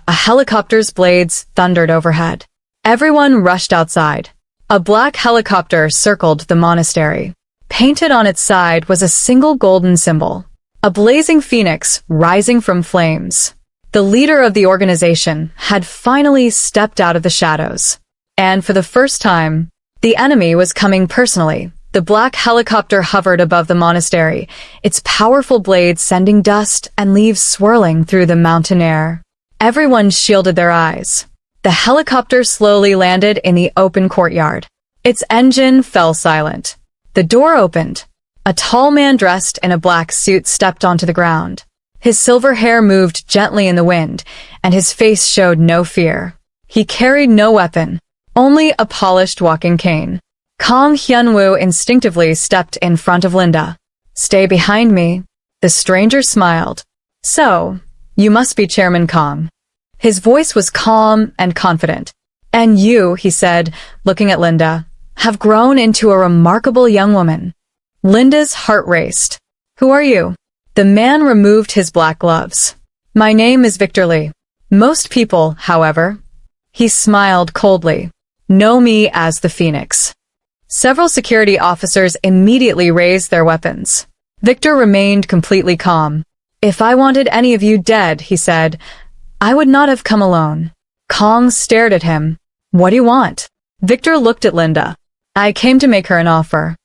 a helicopter's blades thundered overhead. Everyone rushed outside. A black helicopter circled the monastery. Painted on its side was a single golden symbol. A blazing phoenix rising from flames. The leader of the organization had finally stepped out of the shadows. And for the first time, the enemy was coming personally. The black helicopter hovered above the monastery, its powerful blades sending dust and leaves swirling through the mountain air. Everyone shielded their eyes. The helicopter slowly landed in the open courtyard. Its engine fell silent. The door opened. A tall man dressed in a black suit stepped onto the ground. His silver hair moved gently in the wind, and his face showed no fear. He carried no weapon, only a polished walking cane. Kong Hyun-woo instinctively stepped in front of Linda. Stay behind me. The stranger smiled. So, you must be Chairman Kong. His voice was calm and confident. And you, he said, looking at Linda, have grown into a remarkable young woman. Linda's heart raced. Who are you? The man removed his black gloves. My name is Victor Lee. Most people, however, he smiled coldly, know me as the Phoenix. Several security officers immediately raised their weapons. Victor remained completely calm. If I wanted any of you dead, he said, I would not have come alone. Kong stared at him. What do you want? Victor looked at Linda. I came to make her an offer.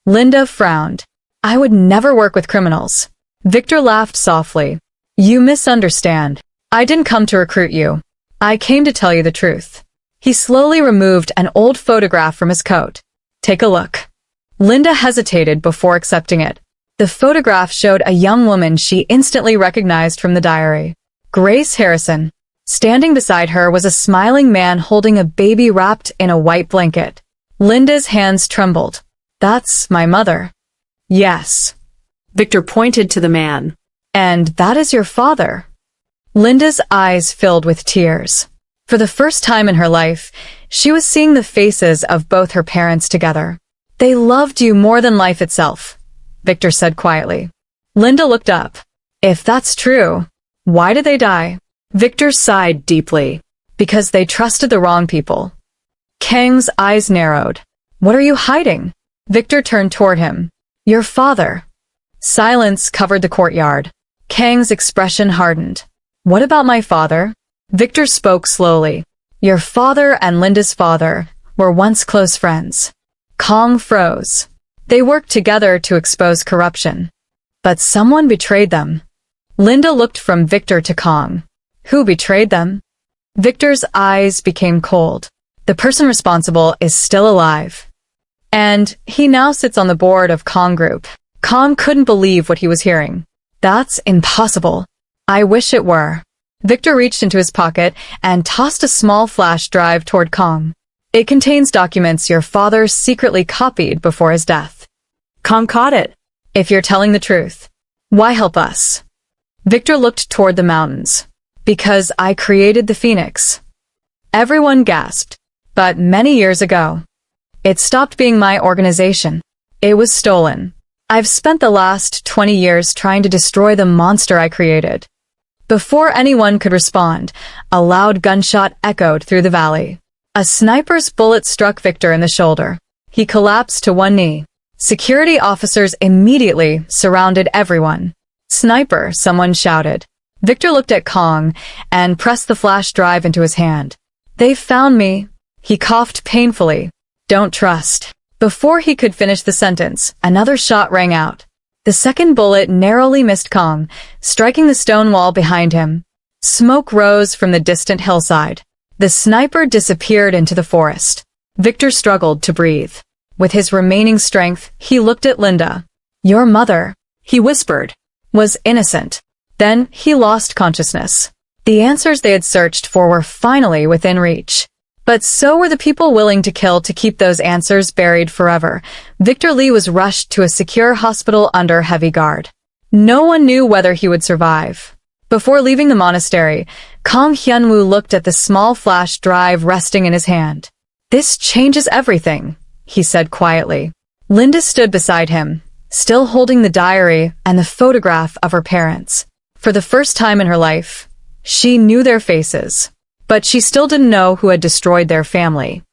Linda frowned. I would never work with criminals. Victor laughed softly. You misunderstand. I didn't come to recruit you. I came to tell you the truth. He slowly removed an old photograph from his coat. Take a look. Linda hesitated before accepting it. The photograph showed a young woman she instantly recognized from the diary. Grace Harrison. Standing beside her was a smiling man holding a baby wrapped in a white blanket. Linda's hands trembled. That's my mother. Yes. Victor pointed to the man. And that is your father. Linda's eyes filled with tears. For the first time in her life, she was seeing the faces of both her parents together. They loved you more than life itself, Victor said quietly. Linda looked up. If that's true, why did they die? Victor sighed deeply. Because they trusted the wrong people. Kang's eyes narrowed. What are you hiding? Victor turned toward him. Your father. Silence covered the courtyard. Kang's expression hardened. What about my father? Victor spoke slowly. Your father and Linda's father were once close friends. Kang froze. They worked together to expose corruption. But someone betrayed them. Linda looked from Victor to Kang. Who betrayed them? Victor's eyes became cold. The person responsible is still alive. And he now sits on the board of Kang Group. Kang couldn't believe what he was hearing. That's impossible. I wish it were. Victor reached into his pocket and tossed a small flash drive toward Kang. It contains documents your father secretly copied before his death. Kang caught it. If you're telling the truth, why help us? Victor looked toward the mountains. Because I created the Phoenix. Everyone gasped. But many years ago, it stopped being my organization. It was stolen. I've spent the last 20 years trying to destroy the monster I created. Before anyone could respond, a loud gunshot echoed through the valley. A sniper's bullet struck Victor in the shoulder. He collapsed to one knee. Security officers immediately surrounded everyone. Sniper, someone shouted. Victor looked at Kang and pressed the flash drive into his hand. They found me. He coughed painfully. Don't trust. Before he could finish the sentence, another shot rang out. The second bullet narrowly missed Kang, striking the stone wall behind him. Smoke rose from the distant hillside. The sniper disappeared into the forest. Victor struggled to breathe. With his remaining strength, he looked at Linda. Your mother, he whispered, was innocent. Then he lost consciousness. The answers they had searched for were finally within reach. But so were the people willing to kill to keep those answers buried forever. Victor Lee was rushed to a secure hospital under heavy guard. No one knew whether he would survive. Before leaving the monastery, Kang Hyunwoo looked at the small flash drive resting in his hand. This changes everything, he said quietly. Linda stood beside him, still holding the diary and the photograph of her parents. For the first time in her life, she knew their faces. But she still didn't know who had destroyed their family.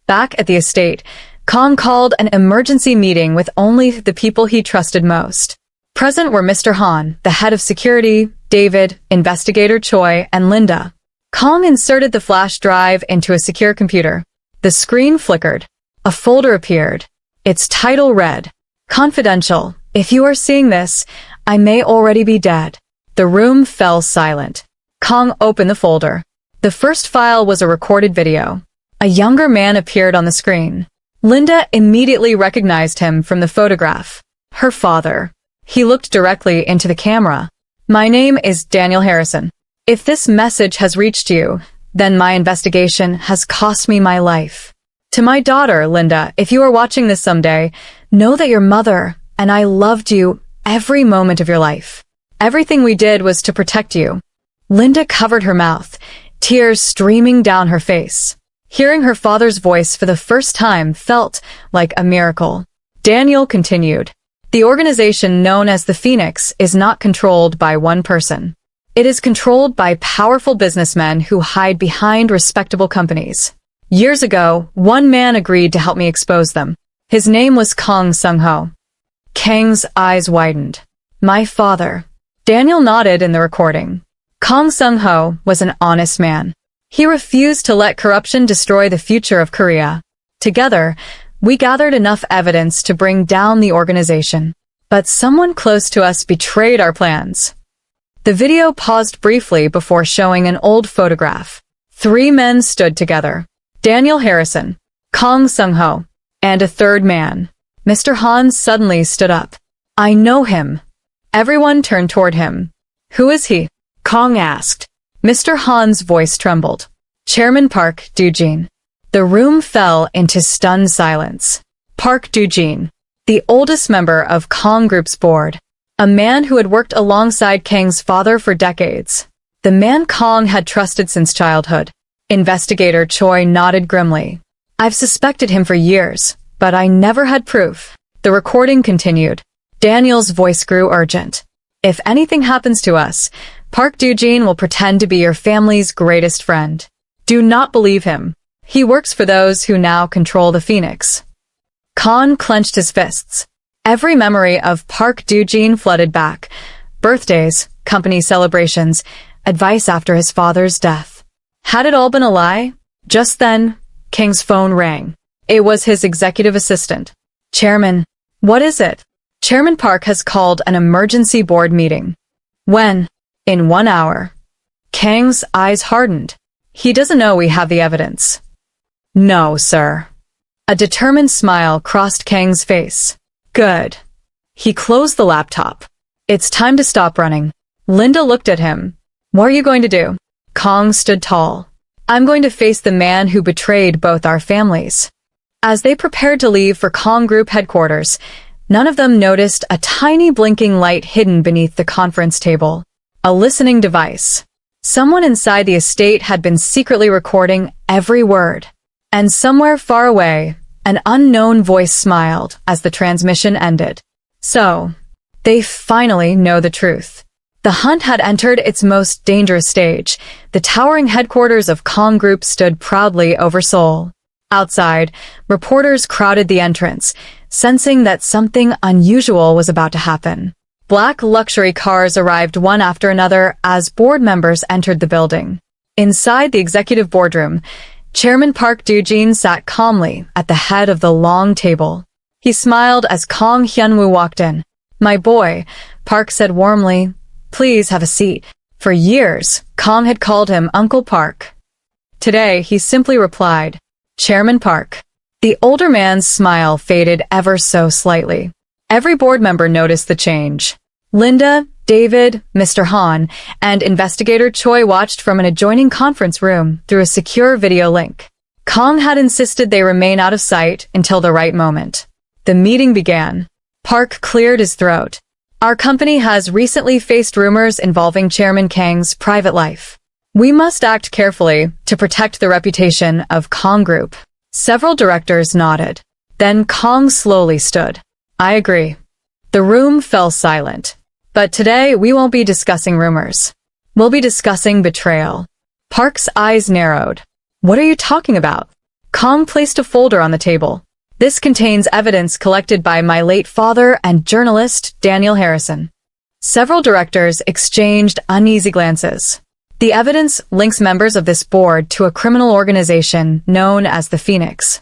Back at the estate, Kang called an emergency meeting with only the people he trusted most. Present were Mr. Han, the head of security, David, investigator Choi, and Linda. Kang inserted the flash drive into a secure computer. The screen flickered. A folder appeared. Its title read, Confidential. If you are seeing this, I may already be dead. The room fell silent. Kang opened the folder. The first file was a recorded video. A younger man appeared on the screen. Linda immediately recognized him from the photograph. Her father. He looked directly into the camera. My name is Daniel Harrison. If this message has reached you, then my investigation has cost me my life. To my daughter, Linda, if you are watching this someday, know that your mother and I loved you every moment of your life. Everything we did was to protect you. Linda covered her mouth, tears streaming down her face. Hearing her father's voice for the first time felt like a miracle. Daniel continued. The organization known as the Phoenix is not controlled by one person. It is controlled by powerful businessmen who hide behind respectable companies. Years ago, one man agreed to help me expose them. His name was Kang Sung-ho. Kang's eyes widened. My father. Daniel nodded in the recording. Kang Sung-ho was an honest man. He refused to let corruption destroy the future of Korea. Together, we gathered enough evidence to bring down the organization. But someone close to us betrayed our plans. The video paused briefly before showing an old photograph. 3 men stood together. Daniel Harrison, Kang Sung-ho, and a third man. Mr. Han suddenly stood up. I know him. Everyone turned toward him. Who is he? Kang asked. Mr. Han's voice trembled. Chairman Park Do-jin. The room fell into stunned silence. Park Do-jin, the oldest member of Kang Group's board, a man who had worked alongside Kang's father for decades. The man Kang had trusted since childhood. Investigator Choi nodded grimly. I've suspected him for years, but I never had proof. The recording continued. Daniel's voice grew urgent. If anything happens to us, Park Do-jin will pretend to be your family's greatest friend. Do not believe him. He works for those who now control the Phoenix. Kang clenched his fists. Every memory of Park Do-jin flooded back. Birthdays, company celebrations, advice after his father's death. Had it all been a lie? Just then, Kang's phone rang. It was his executive assistant. Chairman, what is it? Chairman Park has called an emergency board meeting. When? In 1 hour. Kang's eyes hardened. He doesn't know we have the evidence. No, sir. A determined smile crossed Kang's face. Good. He closed the laptop. It's time to stop running. Linda looked at him. What are you going to do? Kang stood tall. I'm going to face the man who betrayed both our families. As they prepared to leave for Kang Group headquarters, none of them noticed a tiny blinking light hidden beneath the conference table. A listening device. Someone inside the estate had been secretly recording every word. And somewhere far away, an unknown voice smiled as the transmission ended. So, they finally know the truth. The hunt had entered its most dangerous stage. The towering headquarters of Kang Group stood proudly over Seoul. Outside, reporters crowded the entrance, sensing that something unusual was about to happen. Black luxury cars arrived one after another as board members entered the building. Inside the executive boardroom, Chairman Park Do-jin sat calmly at the head of the long table. He smiled as Kang Hyun-woo walked in. My boy, Park said warmly, please have a seat. For years, Kang had called him Uncle Park. Today, he simply replied, Chairman Park. The older man's smile faded ever so slightly. Every board member noticed the change. Linda, David, Mr. Han, and Investigator Choi watched from an adjoining conference room through a secure video link. Kang had insisted they remain out of sight until the right moment. The meeting began. Park cleared his throat. Our company has recently faced rumors involving Chairman Kang's private life. We must act carefully to protect the reputation of Kang Group. Several directors nodded. Then Kang slowly stood. I agree. The room fell silent. But today we won't be discussing rumors. We'll be discussing betrayal. Park's eyes narrowed. What are you talking about? Kang placed a folder on the table. This contains evidence collected by my late father and journalist, Daniel Harrison. Several directors exchanged uneasy glances. The evidence links members of this board to a criminal organization known as the Phoenix.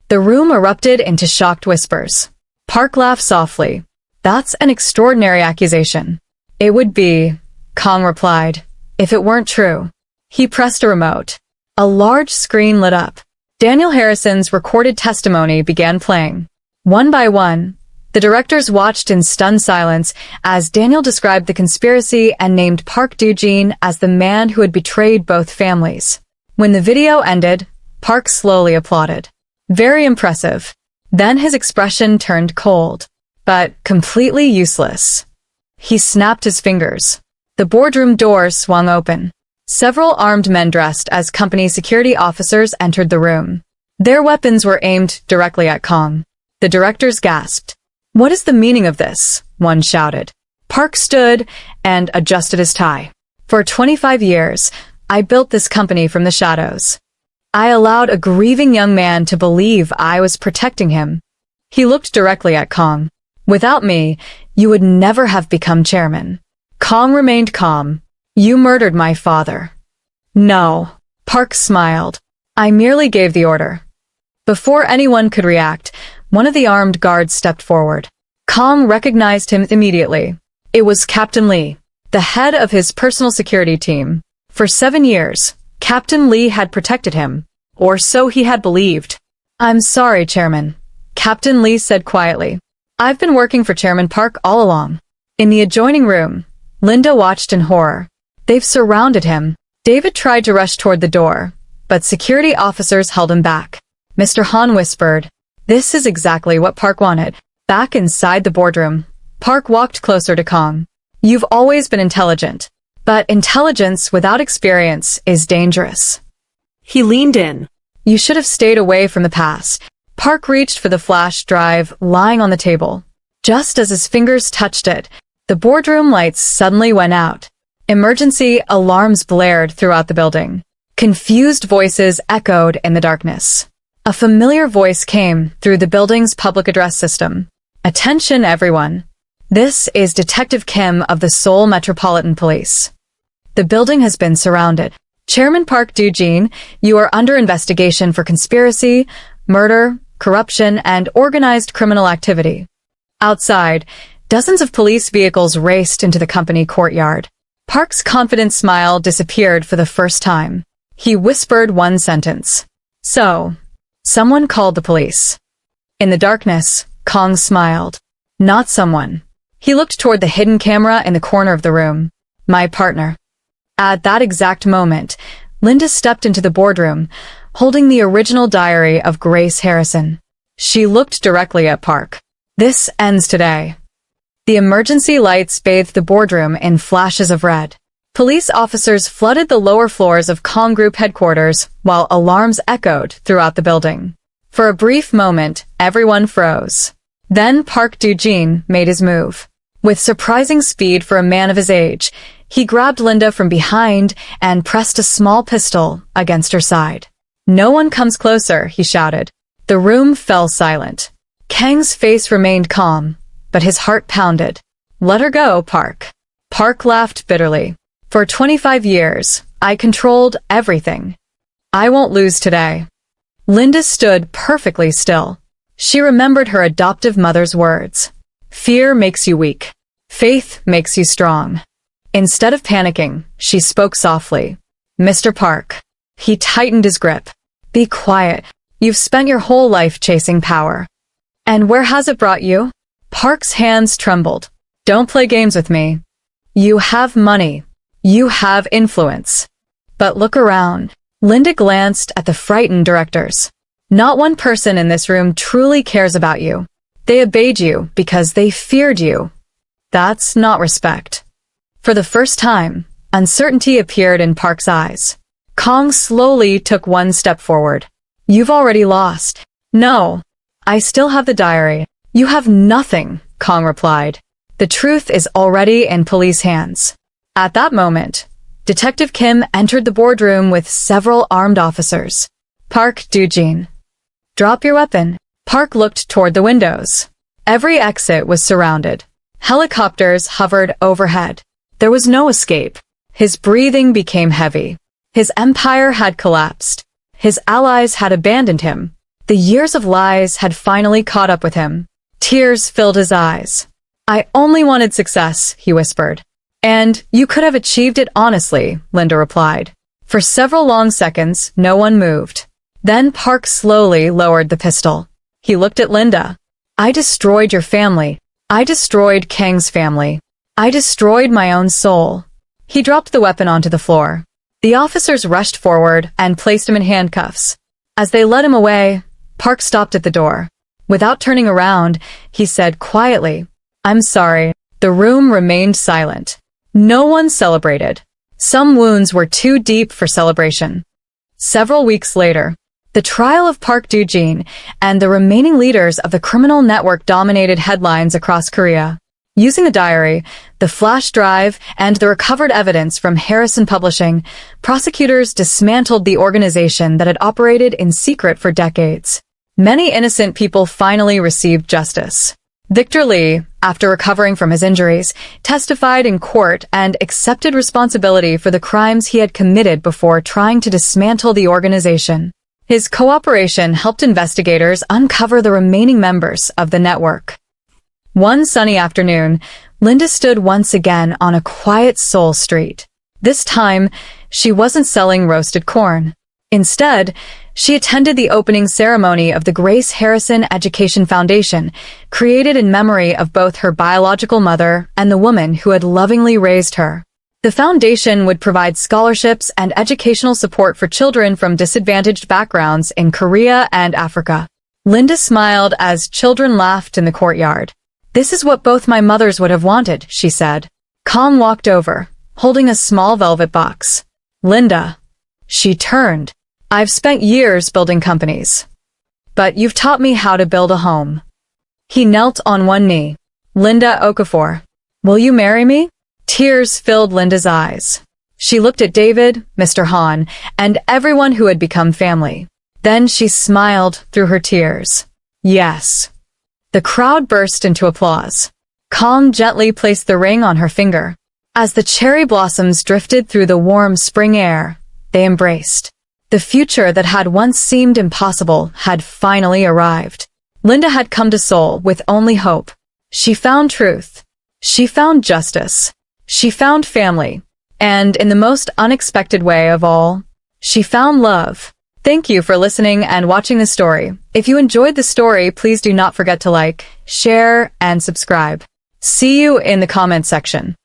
The room erupted into shocked whispers. Park laughed softly. That's an extraordinary accusation. It would be, Kang replied, if it weren't true. He pressed a remote. A large screen lit up. Daniel Harrison's recorded testimony began playing. One by one, the directors watched in stunned silence as Daniel described the conspiracy and named Park Do-jin as the man who had betrayed both families. When the video ended, Park slowly applauded. Very impressive. Then his expression turned cold, but completely useless. He snapped his fingers. The boardroom doors swung open. Several armed men dressed as company security officers entered the room. Their weapons were aimed directly at Kang. The directors gasped. What is the meaning of this? One shouted. Park stood and adjusted his tie. For 25 years, I built this company from the shadows. I allowed a grieving young man to believe I was protecting him. He looked directly at Kang. Without me, you would never have become chairman. Kang remained calm. You murdered my father. No. Park smiled. I merely gave the order. Before anyone could react, one of the armed guards stepped forward. Kang recognized him immediately. It was Captain Lee, the head of his personal security team. For 7 years, Captain Lee had protected him, or so he had believed. I'm sorry, Chairman, Captain Lee said quietly. I've been working for Chairman Park all along. In the adjoining room, Linda watched in horror. They've surrounded him. David tried to rush toward the door, but security officers held him back. Mr. Han whispered, this is exactly what Park wanted. Back inside the boardroom, Park walked closer to Kong. You've always been intelligent, but intelligence without experience is dangerous. He leaned in. You should have stayed away from the past. Park reached for the flash drive lying on the table. Just as his fingers touched it, the boardroom lights suddenly went out. Emergency alarms blared throughout the building. Confused voices echoed in the darkness. A familiar voice came through the building's public address system. Attention, everyone. This is Detective Kim of the Seoul Metropolitan Police. The building has been surrounded. Chairman Park Do-jin, you are under investigation for conspiracy, murder, corruption, and organized criminal activity. Outside, dozens of police vehicles raced into the company courtyard. Park's confident smile disappeared for the first time. He whispered one sentence. So, someone called the police. In the darkness, Kong smiled. Not someone. He looked toward the hidden camera in the corner of the room. My partner. At that exact moment, Linda stepped into the boardroom, holding the original diary of Grace Harrison. She looked directly at Park. This ends today. The emergency lights bathed the boardroom in flashes of red. Police officers flooded the lower floors of Kong Group headquarters while alarms echoed throughout the building. For a brief moment, everyone froze. Then Park Do-jin made his move. With surprising speed for a man of his age, he grabbed Linda from behind and pressed a small pistol against her side. No one comes closer, he shouted. The room fell silent. Kang's face remained calm, but his heart pounded. Let her go, Park. Park laughed bitterly. For 25 years, I controlled everything. I won't lose today. Linda stood perfectly still. She remembered her adoptive mother's words. Fear makes you weak. Faith makes you strong. Instead of panicking, she spoke softly. Mr. Park. He tightened his grip. Be quiet. You've spent your whole life chasing power. And where has it brought you? Park's hands trembled. Don't play games with me. You have money. You have influence. But look around. Linda glanced at the frightened directors. Not one person in this room truly cares about you. They obeyed you because they feared you. That's not respect. For the first time, uncertainty appeared in Park's eyes. Kong slowly took one step forward. You've already lost. No. I still have the diary. You have nothing, Kong replied. The truth is already in police hands. At that moment, Detective Kim entered the boardroom with several armed officers. Park Do-jin. Drop your weapon. Park looked toward the windows. Every exit was surrounded. Helicopters hovered overhead. There was no escape. His breathing became heavy. His empire had collapsed. His allies had abandoned him. The years of lies had finally caught up with him. Tears filled his eyes. I only wanted success, he whispered. And you could have achieved it honestly, Linda replied. For several long seconds, no one moved. Then Park slowly lowered the pistol. He looked at Linda. I destroyed your family. I destroyed Kang's family. I destroyed my own soul. He dropped the weapon onto the floor. The officers rushed forward and placed him in handcuffs. As they led him away, Park stopped at the door. Without turning around, he said quietly, I'm sorry. The room remained silent. No one celebrated. Some wounds were too deep for celebration. Several weeks later, the trial of Park Do-jin and the remaining leaders of the criminal network dominated headlines across Korea. Using the diary, the flash drive, and the recovered evidence from Harrison Publishing, prosecutors dismantled the organization that had operated in secret for decades. Many innocent people finally received justice. Victor Lee, after recovering from his injuries, testified in court and accepted responsibility for the crimes he had committed before trying to dismantle the organization. His cooperation helped investigators uncover the remaining members of the network. One sunny afternoon, Linda stood once again on a quiet Seoul street. This time, she wasn't selling roasted corn. Instead, she attended the opening ceremony of the Grace Harrison Education Foundation, created in memory of both her biological mother and the woman who had lovingly raised her. The foundation would provide scholarships and educational support for children from disadvantaged backgrounds in Korea and Africa. Linda smiled as children laughed in the courtyard. This is what both my mothers would have wanted, she said. Kong walked over, holding a small velvet box. Linda. She turned. I've spent years building companies. But you've taught me how to build a home. He knelt on one knee. Linda Okafor. Will you marry me? Tears filled Linda's eyes. She looked at David, Mr. Han, and everyone who had become family. Then she smiled through her tears. Yes. The crowd burst into applause. Kong gently placed the ring on her finger. As the cherry blossoms drifted through the warm spring air, they embraced. The future that had once seemed impossible had finally arrived. Linda had come to Seoul with only hope. She found truth. She found justice. She found family. And in the most unexpected way of all, she found love. Thank you for listening and watching this story. If you enjoyed the story, please do not forget to like, share, and subscribe. See you in the comment section.